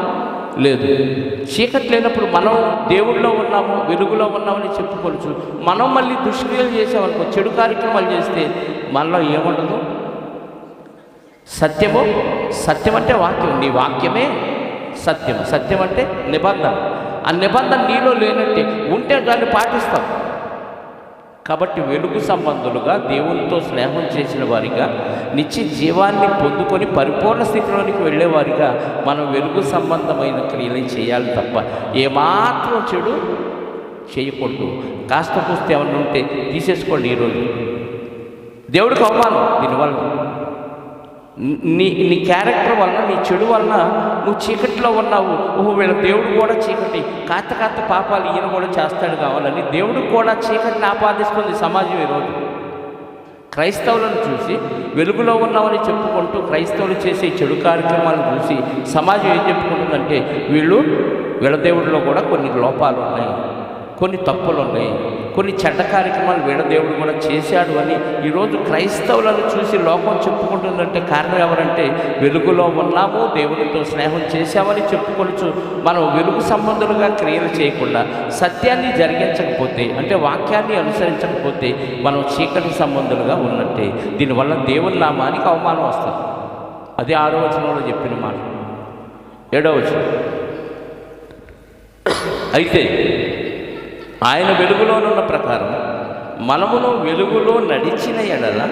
లేదు. చీకటి లేనప్పుడు మనం దేవుళ్ళలో ఉన్నాము, వెలుగులో ఉన్నామని చెప్పుకోవచ్చు. మనం మళ్ళీ దుష్క్రియలు చేసామనుకో, చెడు కార్యక్రమాలు చేస్తే మనలో ఏముండదు? సత్యము, సత్యం అంటే వాక్యం, నీ వాక్యమే సత్యం. సత్యం అంటే నిబంధన, ఆ నిబంధన నీలో లేనట్టే, ఉంటే దాన్ని పాటిస్తాం. కాబట్టి వెలుగు సంబంధులుగా, దేవునితో స్నేహం చేసిన వారిగా, నిత్య జీవాన్ని పొందుకొని పరిపూర్ణ స్థితిలోనికి వెళ్ళేవారిగా మనం వెలుగు సంబంధమైన క్రియలు చేయాలి తప్ప ఏమాత్రం చెడు చేయకూడదు. కాస్త కూస్తే ఏమన్నా ఉంటే తీసేసుకోండి. ఈరోజు దేవుడికి అవమానం దీనివల్ల, నీ క్యారెక్టర్ వలన, నీ చెడు వలన నువ్వు చీకటిలో ఉన్నావు. ఓహో వీళ్ళ దేవుడు కూడా చీకటి, కాస్త పాపాలు ఈయన కూడా చేస్తాడు కావాలని దేవుడికి కూడా చీకటిని ఆపాదిస్తుంది సమాజం. ఈరోజు క్రైస్తవులను చూసి వెలుగులో ఉన్నామని చెప్పుకుంటూ క్రైస్తవులు చేసే చెడు కార్యక్రమాలను చూసి సమాజం ఏం చెప్పుకుంటుందంటే వీళ్ళ దేవుడిలో కూడా కొన్ని లోపాలు ఉన్నాయి, కొన్ని తప్పులు ఉన్నాయి, కొన్ని చెడ్డ కార్యక్రమాలు వీళ్ళ దేవుడు కూడా చేశాడు అని ఈరోజు క్రైస్తవులను చూసి లోకం చెప్పుకుంటుందంటే కారణం ఎవరంటే వెలుగులో ఉన్నాము, దేవునితో స్నేహం చేశామని చెప్పుకొచ్చు. మనం వెలుగు సంబంధులుగా క్రియలు చేయకుండా సత్యాన్ని జరిగించకపోతే, అంటే వాక్యాన్ని అనుసరించకపోతే మనం చీకటి సంబంధులుగా ఉన్నట్టే. దీనివల్ల దేవుని నామానికి అవమానం వస్తుంది. అదే 6వ వచనంలో చెప్పిన మాట. 7వ వచనం, అయితే ఆయన వెలుగులోనున్న ప్రకారం మనమును వెలుగులో నడిచిన ఎడల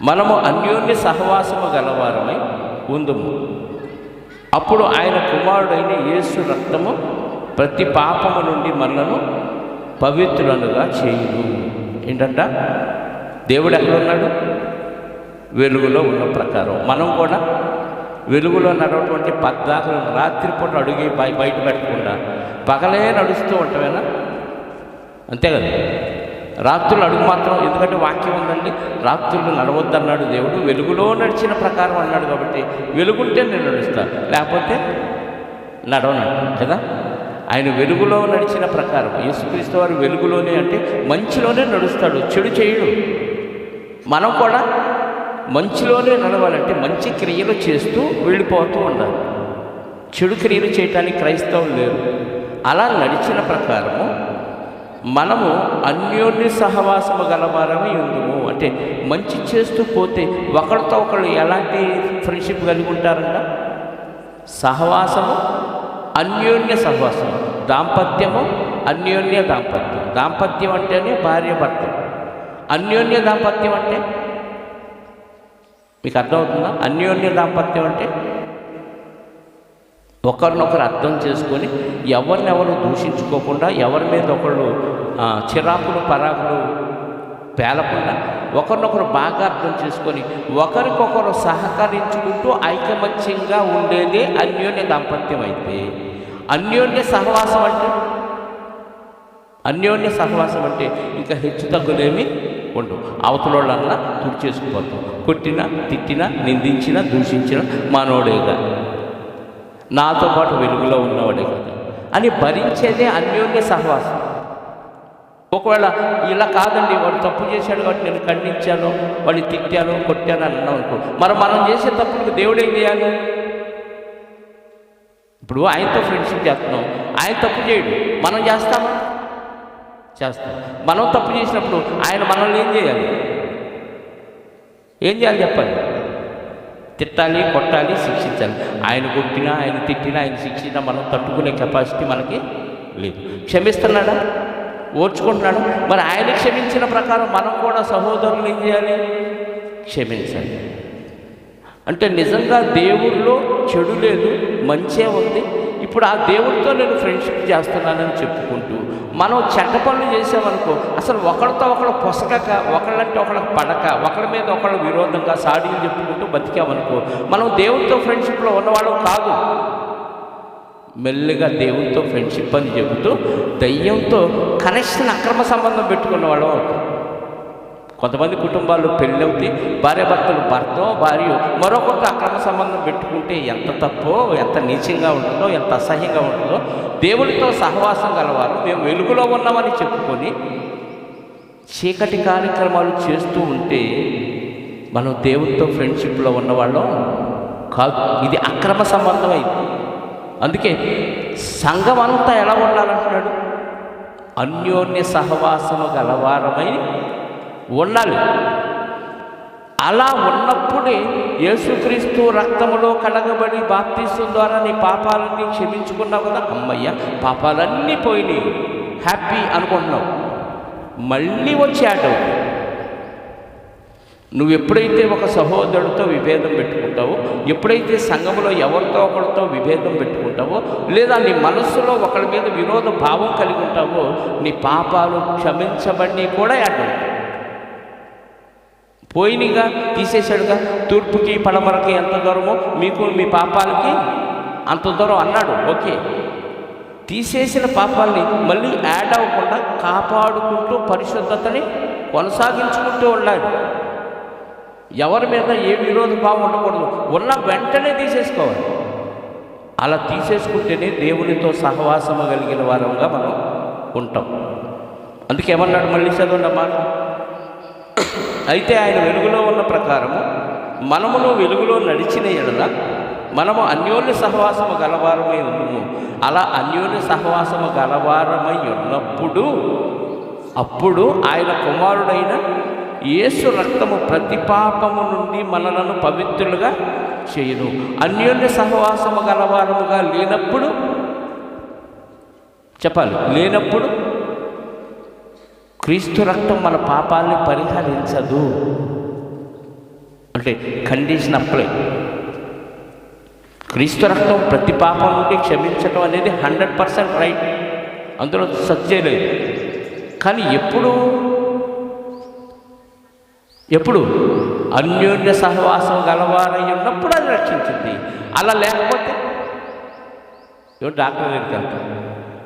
మనము అన్యోన్య సహవాసము గలవారమై ఉందుము. అప్పుడు ఆయన కుమారుడైన యేసు రక్తము ప్రతి పాపము నుండి మనలను పవిత్రులనుగా చేయును. ఏంటంట? దేవుడు ఎక్కడున్నాడు? వెలుగులో ఉన్న ప్రకారం మనం కూడా వెలుగులో నడవటువంటి పద్దాకులు రాత్రిపూట అడుగు బయట పెట్టకుండా పగలే నడుస్తూ ఉంటామేనా? అంతే కదా. రాత్రులు అడుగు మాత్రం, ఎందుకంటే వాక్యం ఉందండి, రాత్రులు నడవద్దన్నాడు దేవుడు, వెలుగులో నడిచిన ప్రకారం అన్నాడు. కాబట్టి వెలుగుంటే నేను నడుస్తాను, లేకపోతే నడవనంట కదా. ఆయన వెలుగులో నడిచిన ప్రకారం, యేసుక్రీస్తు వారు వెలుగులోనే అంటే మంచిలోనే నడుస్తాడు, చెడు చేయడు. మనం కూడా మంచిలోనే నడవాలంటే మంచి క్రియలు చేస్తూ వెళ్ళిపోతూ ఉండాలి. చెడు క్రియలు చేయటానికి క్రైస్తవులు లేరు. అలా నడిచిన ప్రకారము మనము అన్యోన్య సహవాసము గలవారమై ఉందుము. అంటే మంచి చేస్తూ పోతే ఒకరితో ఒకరు ఎలాంటి ఫ్రెండ్షిప్ కలిగి ఉంటారంట? సహవాసము, అన్యోన్య సహవాసము, దాంపత్యము, అన్యోన్య దాంపత్యం. దాంపత్యం అంటేనే భార్య భర్త. అన్యోన్య దాంపత్యం అంటే మీకు అర్థమవుతుందా? అన్యోన్య దాంపత్యం అంటే ఒకరినొకరు అర్థం చేసుకొని ఎవరినెవరు దూషించుకోకుండా, ఎవరి మీద ఒకళ్ళు చిరాకులు పరాకులు పేలకుండా ఒకరినొకరు బాగా అర్థం చేసుకొని ఒకరికొకరు సహకరించుకుంటూ ఐకమత్యంగా ఉండేదే అన్యోన్య దాంపత్యం. అయితే అన్యోన్య సహవాసం అంటే ఇంకా హెచ్చు తగ్గులేమి ఉండవు. అవతలోళ్ళన్నా తుడి చేసుకుపోతాం. కొట్టినా, తిట్టినా, నిందించినా, దూషించినా మానవుడేగా, నాతో పాటు వెలుగులో ఉన్నవాడే కదా అని భరించేదే అన్యోన్య సహవాసం. ఒకవేళ ఇలా కాదండి, వాడు తప్పు చేశాడు కాబట్టి నేను ఖండించాను, వాడిని తిట్టాను, కొట్టాను అన్నాం అనుకో, మరి మనం చేసే తప్పులకు దేవుడు ఏం చేయాలి? ఇప్పుడు ఆయనతో ఫ్రెండ్షిప్ చేస్తున్నాం, ఆయన తప్పు చేయడు, మనం చేస్తాం. మనం తప్పు చేసినప్పుడు ఆయన మనల్ని ఏం చేయాలి చెప్పాలి? తిట్టాలి, కొట్టాలి, శిక్షించాలి. ఆయన కొట్టినా, ఆయన తిట్టినా, ఆయన శిక్షించినా మనం తట్టుకునే కెపాసిటీ మనకి లేదు. క్షమిస్తున్నాడా? ఓర్చుకుంటున్నాడు. మరి ఆయన క్షమించిన ప్రకారం మనం కూడా సహోదరులు ఏం చేయాలి? క్షమించాలి. అంటే నిజంగా దేవుడిలో చెడు లేదు, మంచే ఉంది. ఇప్పుడు ఆ దేవుడితో నేను ఫ్రెండ్షిప్ చేస్తున్నానని చెప్పుకుంటూ మనం చెడ్డ పనులు చేసామనుకో, అసలు ఒకరితో ఒకరు పొసగక, ఒకళ్ళంటే ఒకళ్ళకి పడక, ఒకరి మీద ఒకళ్ళు విరోధంగా సాడీలు చెప్పుకుంటూ బతికామనుకో, మనం దేవుడితో ఫ్రెండ్షిప్లో ఉన్నవాళ్ళం కాదు. మెల్లిగా దేవుడితో ఫ్రెండ్షిప్ అని చెబుతూ దయ్యంతో కనెక్షన్, అక్రమ సంబంధం పెట్టుకున్నవాళ్ళం అవుతాం. కొంతమంది కుటుంబాల్లో పెళ్ళవుతాయి, భార్యాభర్తలు, భార్య మరొకరితో అక్రమ సంబంధం పెట్టుకుంటే ఎంత తప్పో, ఎంత నీచంగా ఉంటుందో, ఎంత అసహ్యంగా ఉంటుందో. దేవుడితో సహవాసం గలవారు మేము వెలుగులో ఉన్నామని చెప్పుకొని చీకటి కార్యక్రమాలు చేస్తూ ఉంటే మనం దేవుడితో ఫ్రెండ్షిప్లో ఉన్నవాళ్ళం కాదు. ఇది అక్రమ సంబంధం అయింది. అందుకే సంఘం అంతా ఎలా ఉండాలంటున్నాడు? అన్యోన్య సహవాసము గలవారమై ఉండాలి. అలా ఉన్నప్పుడే యేసుక్రీస్తు రక్తములో కడగబడి బాప్తిసం ద్వారా నీ పాపాలన్నీ క్షమించుకున్నావు కదా, అమ్మయ్య పాపాలన్నీ పోయినాయి, హ్యాపీ అనుకుంటున్నావు. మళ్ళీ వచ్చి యాడ్ అవుతుంది. నువ్వు ఎప్పుడైతే ఒక సహోదరుడితో విభేదం పెట్టుకుంటావో, ఎప్పుడైతే సంఘంలో ఎవరితో ఒకరితో విభేదం పెట్టుకుంటావో, లేదా నీ మనస్సులో ఒకరి మీద విరోధ భావం కలిగి ఉంటావో, నీ పాపాలు క్షమించబడి కూడా యాడ్ అవుతాయి. పోయినగా తీసేశాడుగా, తూర్పుకి పడమరకి ఎంత దూరమో మీకు మీ పాపాలకి అంత దూరం అన్నాడు. ఓకే, తీసేసిన పాపాలని మళ్ళీ యాడ్ అవ్వకుండా కాపాడుకుంటూ పరిశుద్ధతని కొనసాగించుకుంటూ ఉండాలి. ఎవరి మీద ఏ విరోధ భావం ఉండకూడదు. ఉన్న వెంటనే తీసేసుకోవాలి. అలా తీసేసుకుంటేనే దేవునితో సహవాసము కలిగిన వారంగా మనం ఉంటాం. అందుకేమన్నాడు? మళ్ళీ చదవండి అమ్మా. అయితే ఆయన వెలుగులో ఉన్న ప్రకారము మనమును వెలుగులో నడిచిన ఎడల మనము అన్యోన్య సహవాసము గలవారమై ఉన్నాము. అలా అన్యోన్య సహవాసము గలవారమై ఉన్నప్పుడు అప్పుడు ఆయన కుమారుడైన యేసు రక్తము ప్రతి పాపము నుండి మనలను పవిత్రులుగా చేయును. అన్యోన్య సహవాసము గలవారముగా లేనప్పుడు చెప్పాలి, లేనప్పుడు క్రీస్తు రక్తం మన పాపాలని పరిహరించదు. అంటే కండిషన్ అప్లై. క్రీస్తు రక్తం ప్రతి పాపం నుండి క్షమించడం అనేది 100% రైట్, అందులో సత్యం లేదు. కానీ ఎప్పుడు అన్యోన్య సహవాసం గలవారై ఉన్నప్పుడు అది రక్షించింది. అలా లేకపోతే డాక్టర్ దగ్గరికి వెళ్తాడు,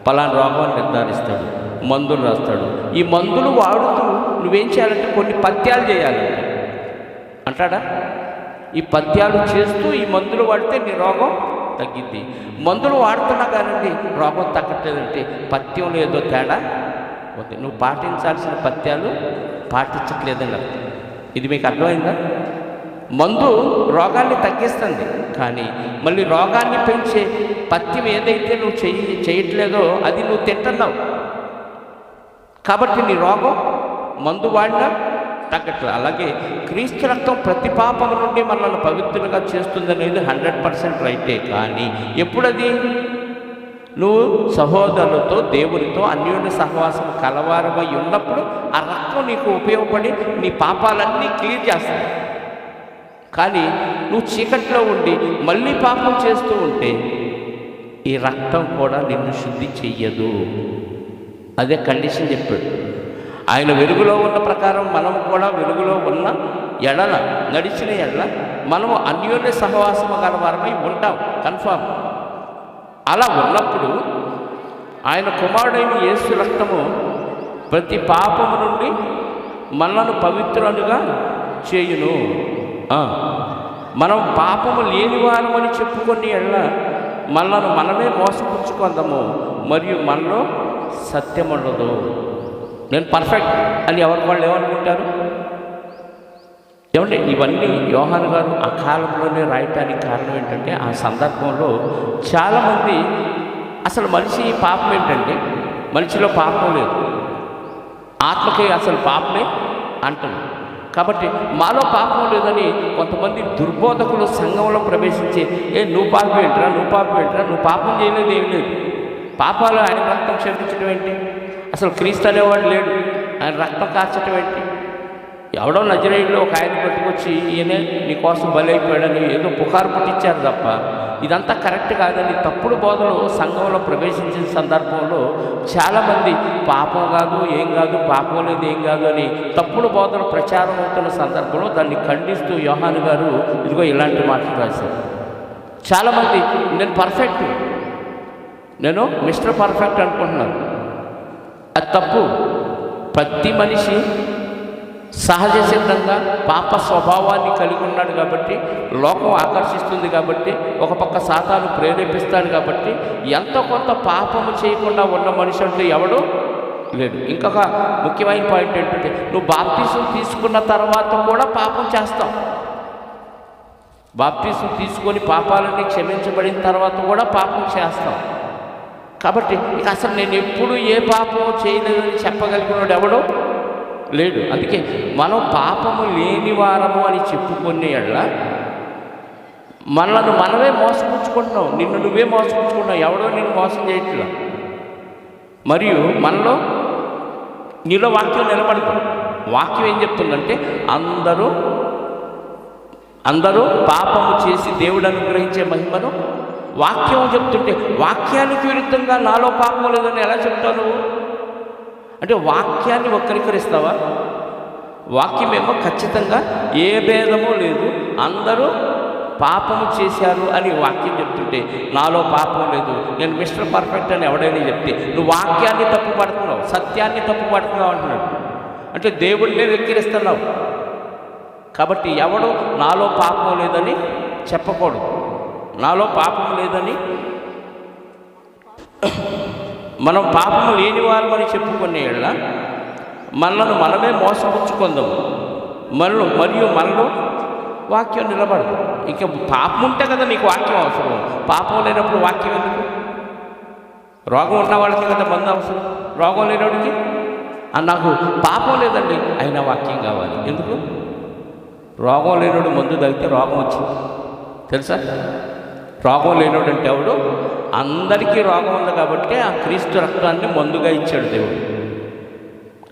పలానా రోగాన్ని నిర్ధారిస్తాడు, మందులు రాస్తాడు. ఈ మందులు వాడుతూ నువ్వేం చేయాలంటే కొన్ని పథ్యాలు చేయాలంటే అంటాడా? ఈ పథ్యాలు చేస్తూ ఈ మందులు వాడితే నీ రోగం తగ్గిద్ది. మందులు వాడుతున్నా కానండి రోగం తగ్గట్లేదంటే పథ్యంలో ఏదో తేడా ఉంది. నువ్వు పాటించాల్సిన పథ్యాలు పాటించట్లేదని అర్థం. ఇది మీకు అర్థమైందా? మందు రోగాన్ని తగ్గిస్తుంది, కానీ మళ్ళీ రోగాన్ని పెంచే పథ్యం ఏదైతే నువ్వు చేయట్లేదో అది నువ్వు తింటున్నావు. కాబట్టి నీ రోగం మందు వాడినా తగ్గట్లేదు. అలాగే క్రీస్తు రక్తం ప్రతి పాపం నుండి మనల్ని పవిత్రులుగా చేస్తుందనేది 100% రైటే. కానీ ఎప్పుడది నువ్వు సహోదరులతో దేవునితో అన్యోన్య సహవాసం కలవారమై ఉన్నప్పుడు ఆ రక్తం నీకు ఉపయోగపడి నీ పాపాలన్నీ క్లియర్ చేస్తుంది. కానీ నువ్వు చీకట్లో ఉండి మళ్ళీ పాపం చేస్తూ ఉంటే ఈ రక్తం కూడా నిన్ను శుద్ధి చెయ్యదు. అదే కండిషన్ చెప్పాడు. ఆయన వెలుగులో ఉన్న ప్రకారం మనం కూడా వెలుగులో ఉన్న ఎడల నడిచిన ఎడల మనము అన్యోన్య సహవాసము గలవారమై ఉంటాం, కన్ఫామ్. అలా ఉన్నప్పుడు ఆయన కుమారుడైన యేసు రక్తము ప్రతి పాపము నుండి మనలను పవిత్రులుగా చేయును. మనం పాపము లేని వారమని చెప్పుకొని ఎడల మనలను మనమే మోసపుచ్చుకుందాము, మరియు మనలో సత్యం ఉండదు. నేను పర్ఫెక్ట్ అని ఎవరికి వాళ్ళు ఏమనుకుంటారు? ఏమంటే ఇవన్నీ యోహాను గారు ఆ కాలంలోనే రాయటానికి కారణం ఏంటంటే, ఆ సందర్భంలో చాలామంది అసలు మనిషి పాపం ఏంటంటే, మనిషిలో పాపం లేదు, ఆత్మకే అసలు పాపమే అంటారు. కాబట్టి మాలో పాపం లేదని కొంతమంది దుర్బోధకులు సంఘంలో ప్రవేశించి, నువ్వు పాపం ఏంట్రా, నువ్వు పాపం ఏంట్రా, నువ్వు పాపం చేయలేదు, ఏం లేదు, పాపాలు ఆయన రక్తం క్షమించడం ఏంటి, అసలు క్రీస్తు అనేవాడు లేడు, ఆయన రక్తం కార్చడం ఏంటి, ఎవడో నజరేయుడిలో ఒక ఆయన పట్టుకొచ్చి ఈయనే నీకోసం బలైపోయాడని ఏదో పుకారు పుట్టించారు తప్ప ఇదంతా కరెక్ట్ కాదని తప్పుడు బోధలు సంఘంలో ప్రవేశించిన సందర్భంలో చాలామంది పాపం కాదు, ఏం కాదు, పాపం లేదు, ఏం కాదు అని తప్పుడు బోధలు ప్రచారం అవుతున్న సందర్భంలో దాన్ని ఖండిస్తూ యోహాను గారు ఇదిగో ఇలాంటి మాటలు రాశారు. చాలామంది నేను పర్ఫెక్ట్, నేను మిస్టర్ పర్ఫెక్ట్ అనుకుంటున్నాను. అది తప్పు. ప్రతి మనిషి సహజ సిద్ధంగా పాప స్వభావాన్ని కలిగి ఉన్నాడు కాబట్టి, లోకం ఆకర్షిస్తుంది కాబట్టి, ఒక పక్క సాతాను ప్రేరేపిస్తాడు కాబట్టి ఎంతో కొంత పాపము చేయకుండా ఉన్న మనిషి అంటే ఎవడు లేడు. ఇంకొక ముఖ్యమైన పాయింట్ ఏంటంటే, నువ్వు బాప్తీసం తీసుకున్న తర్వాత కూడా పాపం చేస్తావు. బాప్తీసం తీసుకొని పాపాలన్నీ క్షమించబడిన తర్వాత కూడా పాపం చేస్తాం. కాబట్టి ఇక అసలు నేను ఎప్పుడు ఏ పాపం చేయలేదని చెప్పగలిగినాడు ఎవడో లేడు. అందుకే మనం పాపము లేని వారము అని చెప్పుకునే ఎడల మనలను మనమే మోసపుచ్చుకుంటున్నావు, నిన్ను నువ్వే మోసపుచ్చుకుంటున్నావు, ఎవడో నిన్ను మోసం చేయట్లా. మరియు మనలో నీలో వాక్యం నిలబడదు. వాక్యం ఏం చెప్తుందంటే, అందరూ పాపము చేసి దేవుడు అనుగ్రహించే మహిమను వాక్యం చెప్తుంటే, వాక్యానికి విరుద్ధంగా నాలో పాపం లేదని ఎలా చెప్తావు నువ్వు? అంటే వాక్యాన్ని వక్రీకరిస్తావా? వాక్యమేమో ఖచ్చితంగా ఏ భేదము లేదు, అందరూ పాపము చేశారు అని వాక్యం చెప్తుంటే నాలో పాపం లేదు, నేను మిస్టర్ పర్ఫెక్ట్ అని ఎవడైనా చెప్తే నువ్వు వాక్యాన్ని తప్పుపడుతున్నావు, సత్యాన్ని తప్పుపడుతున్నావు అంటున్నాడు. అంటే దేవుడినే వెక్కిరిస్తున్నావు. కాబట్టి ఎవడు నాలో పాపం లేదని చెప్పకూడదు. నాలో పాపం లేదని మనం పాపము లేని వారమని చెప్పుకునే ఎడల మనలను మనమే మోసపుచ్చుకుందాము, మరియు మనలో వాక్యం నిలబడదు. ఇక పాపం ఉంటే కదా నీకు వాక్యం అవసరం. పాపం లేనప్పుడు వాక్యం ఎందుకు? రోగం ఉన్న వాళ్ళకి కదా మందు అవసరం, రోగం లేనివాడికి నాకు పాపం లేదండి అయినా వాక్యం కావాలి. ఎందుకు? రోగం లేనివాడు మందు తాగితే రోగం వచ్చింది తెలుసా? రోగం లేనివాడు అంటే ఎవడు? అందరికీ రోగం ఉంది కాబట్టి ఆ క్రీస్తు రక్తాన్ని మందుగా ఇచ్చాడు దేవుడు.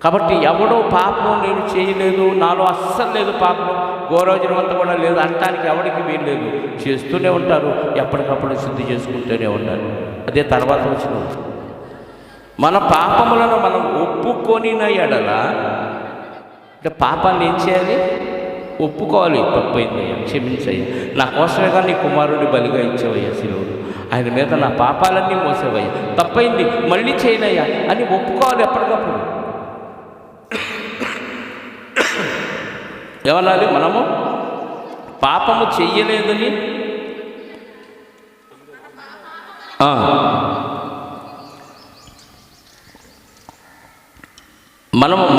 కాబట్టి ఎవడో పాపం నేను చేయలేదు, నాలో అస్సలు లేదు పాపం, గోరోజనం అంతా కూడా లేదు అనటానికి ఎవరికి వీలు లేదు. చేస్తూనే ఉంటారు, ఎప్పటికప్పుడు శుద్ధి చేసుకుంటూనే ఉంటారు. అదే తర్వాత వచ్చిన మన పాపములను మనం ఒప్పుకొని ఎడల, అంటే పాపాన్ని ఏం చేయాలి? ఒప్పుకోవాలి. తప్పైందయ్యా, క్షమించయ్యా, నా కోసమే కానీ నీ కుమారుడి బలిగా ఇచ్చేవయ్యా శిలువను, ఆయన మీద నా పాపాలన్నీ మోసేవయ్యా, తప్పైంది మళ్ళీ చేయనయ్యా అని ఒప్పుకోవాలి ఎప్పటికప్పుడు. ఏమనాలి? మనము పాపము చెయ్యలేదని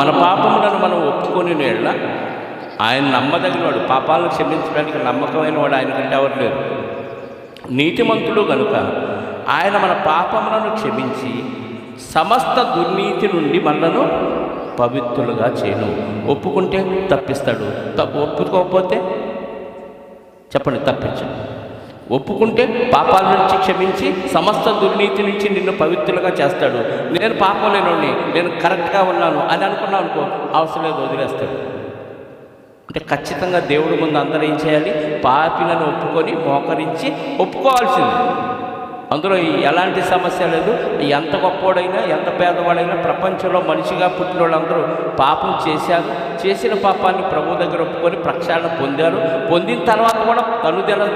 మన పాపములను మనం ఒప్పుకొని ఎడల ఆయన నమ్మదగినవాడు, పాపాలను క్షమించడానికి నమ్మకమైన వాడు ఆయన కంటే ఎవరు లేరు. నీతిమంతుడు కనుక ఆయన మన పాపములను క్షమించి సమస్త దుర్నీతి నుండి మనలను పవిత్రులుగా చేయను. ఒప్పుకుంటే తప్పిస్తాడు, ఒప్పుకోకపోతే చెప్పండి తప్పించండి. ఒప్పుకుంటే పాపాల నుంచి క్షమించి సమస్త దుర్నీతి నుంచి నిన్ను పవిత్రులుగా చేస్తాడు. నేను పాపం లేనోడిని, నేను కరెక్ట్గా ఉన్నాను అని అనుకున్నావు అనుకో, అవసరం లేదు, వదిలేస్తాడు. అంటే ఖచ్చితంగా దేవుడి ముందు అందరూ ఏం చేయాలి? పాపిలను ఒప్పుకొని మోకరించి ఒప్పుకోవాల్సింది. అందులో ఎలాంటి సమస్య లేదు. ఎంత గొప్పవాడైనా ఎంత పేదవాడైనా ప్రపంచంలో మనిషిగా పుట్టిన వాళ్ళందరూ పాపం చేశారు. చేసిన పాపాన్ని ప్రభు దగ్గర ఒప్పుకొని ప్రక్షాళన పొందారు. పొందిన తర్వాత కూడా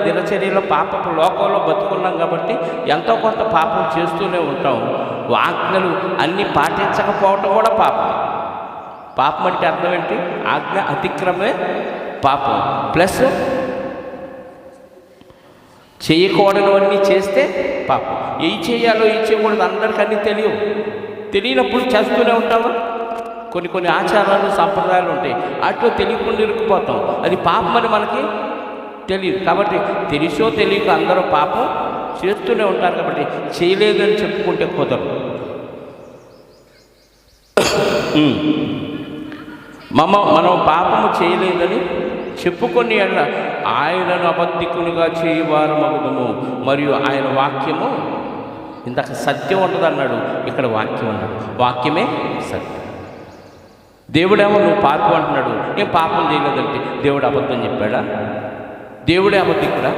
దినచర్యలో పాపపు లోకంలో బతుకున్నాం కాబట్టి ఎంతో కొంత పాపం చేస్తూనే ఉంటాం. ఆజ్ఞలు అన్నీ పాటించకపోవటం కూడా పాపం. పాపం అంటే అర్థం ఏంటి? ఆజ్ఞ అతిక్రమే పాపం. ప్లస్ చేయకూడనివన్నీ చేస్తే పాపం. ఏం చేయాలో ఏం చేయకూడదు అందరికీ అన్నీ తెలియనప్పుడు చేస్తూనే ఉంటామా? కొన్ని ఆచారాలు సంప్రదాయాలు ఉంటాయి, వాటిలో తెలియకుండా ఇరుక్కుపోతాం. అది పాపం అని మనకి తెలియదు. కాబట్టి తెలిసో తెలియక అందరూ పాపం చేస్తూనే ఉంటారు. కాబట్టి చేయలేదని చెప్పుకుంటే కుదరదు. మనం పాపము చేయలేదని చెప్పుకొని ఎడల ఆయనను అబద్ధికునిగా చేయవారు మగుదుము, మరియు ఆయన వాక్యము, ఇందాక సత్యం ఉంటుంది అన్నాడు, ఇక్కడ వాక్యం అన్నాడు. వాక్యమే సత్యం. దేవుడేమో నువ్వు పాపం అంటున్నాడు, నేను పాపం చేయలేదంటే దేవుడు అబద్ధం చెప్పాడా? దేవుడే అబద్ధికుడా?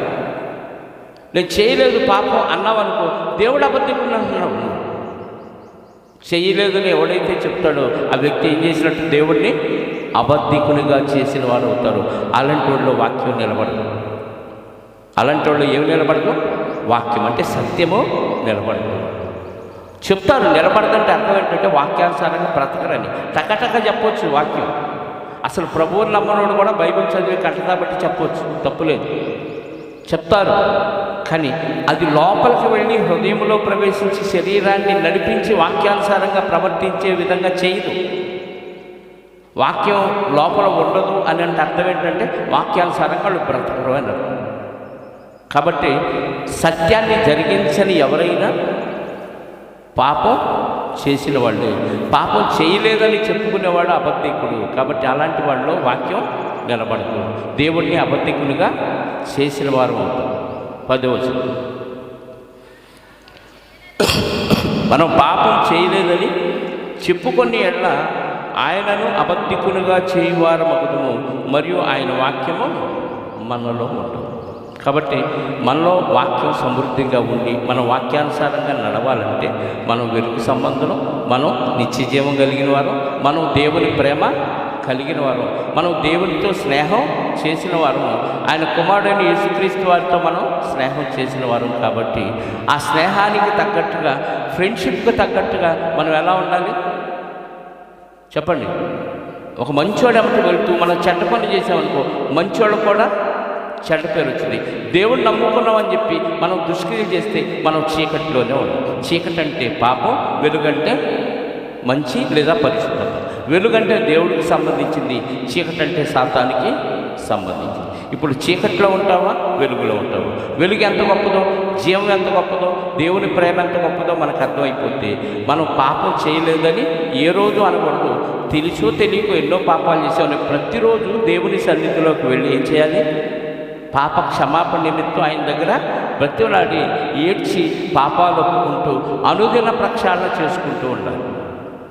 నేను చేయలేదు పాపం అన్నావనుకో, దేవుడు అబద్ధికుడు అంటున్నావు. చేయలేదని ఎవడైతే చెప్తాడో ఆ వ్యక్తి ఏం చేసినట్టు? దేవుడిని అబద్ధికునిగా చేసిన వారు అవుతారు. అలాంటి వాళ్ళు వాక్యం నిలబడదు. అలాంటి వాళ్ళు ఏమి నిలబడదు? వాక్యం అంటే సత్యము నిలబడదు. చెప్తారు నిలబడదంటే అర్థం ఏంటంటే వాక్యానుసారంగా బ్రతకరని. టకటక చెప్పొచ్చు వాక్యం. అసలు ప్రభువుని నమ్మనోడు కూడా బైబిల్ చదివి కట్టదా బట్టి చెప్పొచ్చు, తప్పులేదు, చెప్తారు. కానీ అది లోపలికి వెళ్ళి హృదయంలో ప్రవేశించి శరీరాన్ని నడిపించి వాక్యానుసారంగా ప్రవర్తించే విధంగా చేయదు. వాక్యం లోపల ఉండదు అని అంటే అర్థం ఏంటంటే వాక్యానుసారంగా వాళ్ళు బ్రతకరు అని అర్థం. కాబట్టి సత్యాన్ని జరిగించని ఎవరైనా పాపం చేసిన వాళ్ళే. పాపం చేయలేదని చెప్పుకునేవాడు అబద్ధికుడు. కాబట్టి అలాంటి వాళ్ళు వాక్యం నిలబడదు. దేవుడిని అబద్ధికునిగా చేసిన వారు అవుతారు. 10వ వచనం, మనం పాపం చేయలేదని చెప్పుకొని ఎడల ఆయనను అబద్ధికునిగా చేయువారు మగుదుము, మరియు ఆయన వాక్యము మనలో ఉంటుంది. కాబట్టి మనలో వాక్యం సమృద్ధిగా ఉండి మనం వాక్యానుసారంగా నడవాలంటే మనం వెలుగు సంబంధం, మనం నిత్యజీవం కలిగిన వారు, మనం దేవుని ప్రేమ కలిగిన వారు, మనం దేవునితో స్నేహం చేసిన వారు, ఆయన కుమారుడైన యేసుక్రీస్తు వారితో మనం స్నేహం చేసిన వారు. కాబట్టి ఆ స్నేహానికి తగ్గట్టుగా, ఫ్రెండ్షిప్కి తగ్గట్టుగా మనం ఎలా ఉండాలి చెప్పండి? ఒక మంచోడు అమ్మటి వెళ్తూ మనం చెడ్డ పని చేసామనుకో, మంచోళ్ళు కూడా చెడ్డ పేరు వచ్చింది. దేవుడు నమ్ముకున్నామని చెప్పి మనం దుష్క్రియ చేస్తే మనం చీకటిలోనే ఉన్నాం. చీకటి అంటే పాపం, వెలుగంటే మంచి లేదా పరిశుద్ధత. వెలుగంటే దేవుడికి సంబంధించింది, చీకటి అంటే సాతానికి సంబంధించింది. ఇప్పుడు చీకట్లో ఉంటావా, వెలుగులో ఉంటావా? వెలుగు ఎంత గొప్పదో, జీవం ఎంత గొప్పదో, దేవుని ప్రేమ ఎంత గొప్పదో మనకు అర్థమైపోతే మనం పాపం చేయలేదని ఏ రోజు అనకూడదు. తెలుసో తెలియకో ఎన్నో పాపాలు చేసామని ప్రతిరోజు దేవుని సన్నిధిలోకి వెళ్ళి ఏం చేయాలి? పాప క్షమాపణ నిమిత్తం ఆయన దగ్గర బ్రతిమలాడి ఏడ్చి పాపాలు ఒప్పుకుంటూ అనుదిన ప్రక్షాళన చేసుకుంటూ ఉండాలి.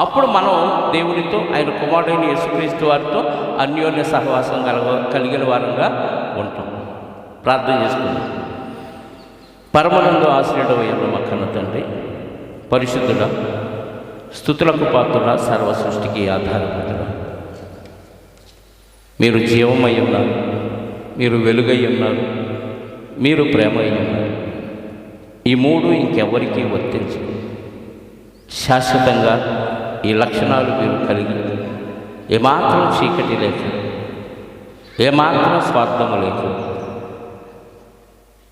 అప్పుడు మనం దేవునితో, ఆయన కుమారుడైన యేసుక్రీస్తు వారితో అన్యోన్య సహవాసం కలిగిన వారంగా ఉంటాం. ప్రార్థన చేసుకుందాం. పరమనందు ఆశ్రయుడవైన మా కన్న తండ్రి, పరిశుద్ధుడా, స్తుతులకు పాత్రుడా, సర్వ సృష్టికి ఆధారపడుతుడా, మీరు జీవమై ఉన్నారు, మీరు వెలుగై ఉన్నారు, మీరు ప్రేమ అయి ఉన్నారు. ఈ మూడు ఇంకెవరికి వర్తించు. శాశ్వతంగా ఈ లక్షణాలు మీరు కలిగి, ఏమాత్రం చీకటి లేక, ఏమాత్రం స్వార్థము లేక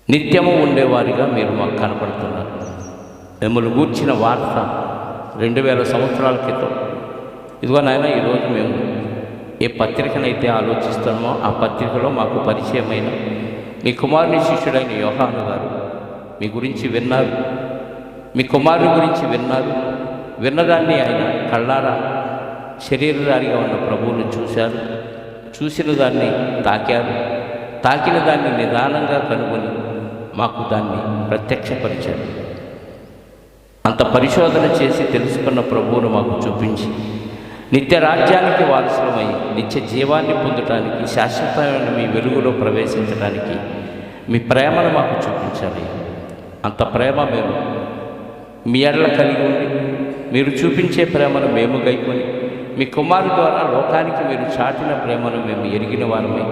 నిత్యము ఉండేవారిగా మీరు మాకు కనపడుతున్నారు. మిమ్మల్ని గూర్చిన వార్త 2000 సంవత్సరాల క్రితం, ఇదిగో నాయన ఈరోజు మేము ఏ పత్రికనైతే ఆలోచిస్తామో ఆ పత్రికలో మాకు పరిచయమైన మీ కుమారుని శిష్యుడైన యోహాను గారు మీ గురించి విన్నారు, మీ కుమారుని గురించి విన్నారు. విన్నదాన్ని ఆయన కళ్ళారా శరీరధారిగా ఉన్న ప్రభువును చూశారు, చూసిన దాన్ని తాకారు, తాకిన దాన్ని నిదానంగా కనుగొని మాకు దాన్ని ప్రత్యక్షపరిచారు. అంత పరిశోధన చేసి తెలుసుకున్న ప్రభువును మాకు చూపించి నిత్య రాజ్యానికి వారసులమై నిత్య జీవాన్ని పొందటానికి, శాశ్వతమైన మీ వెలుగులో ప్రవేశించడానికి మీ ప్రేమను మాకు చూపించాలి. అంత ప్రేమ మేము మీ ఎడల కలిగి ఉండి, మీరు చూపించే ప్రేమను మేము గైకొని, మీ కుమారు ద్వారా లోకానికి మీరు చాటిన ప్రేమను మేము ఎరిగిన వారమే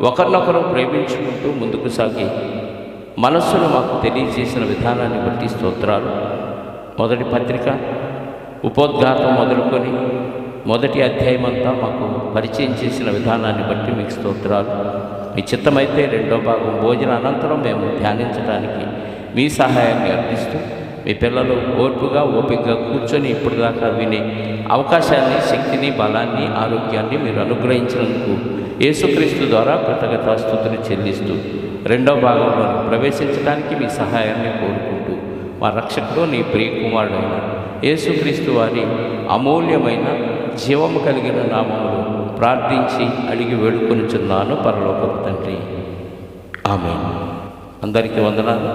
ఒకరినొకరు ప్రేమించుకుంటూ ముందుకు సాగి మనస్సును మాకు తెలియజేసిన విధానాన్ని బట్టి స్తోత్రాలు. మొదటి పత్రిక ఉపోద్ఘాతం మొదలుకొని మొదటి అధ్యాయం అంతా మాకు పరిచయం చేసిన విధానాన్ని బట్టి మీకు స్తోత్రాలు. మీ చిత్తమైతే రెండో భాగం భోజన అనంతరం మేము ధ్యానించడానికి మీ సహాయాన్ని అర్థిస్తూ, మీ పిల్లలు ఓర్పుగా ఓపికగా కూర్చొని ఇప్పుడు దాకా వినే అవకాశాన్ని, శక్తిని, బలాన్ని, ఆరోగ్యాన్ని మీరు అనుగ్రహించినందుకు యేసుక్రీస్తు ద్వారా కృతజ్ఞతాస్తుతులు చెల్లిస్తూ రెండో భాగంలో ప్రవేశించడానికి మీ సహాయాన్ని కోరుకుంటూ, మా రక్షకుడు నీ ప్రియకుమారుడైన యేసుక్రీస్తు వారి అమూల్యమైన జీవము కలిగిన నామములో ప్రార్థించి అడిగి వేడుకొనుచున్నాను పరలోకపు తండ్రి. ఆమేన్. అందరికీ వందనాలు.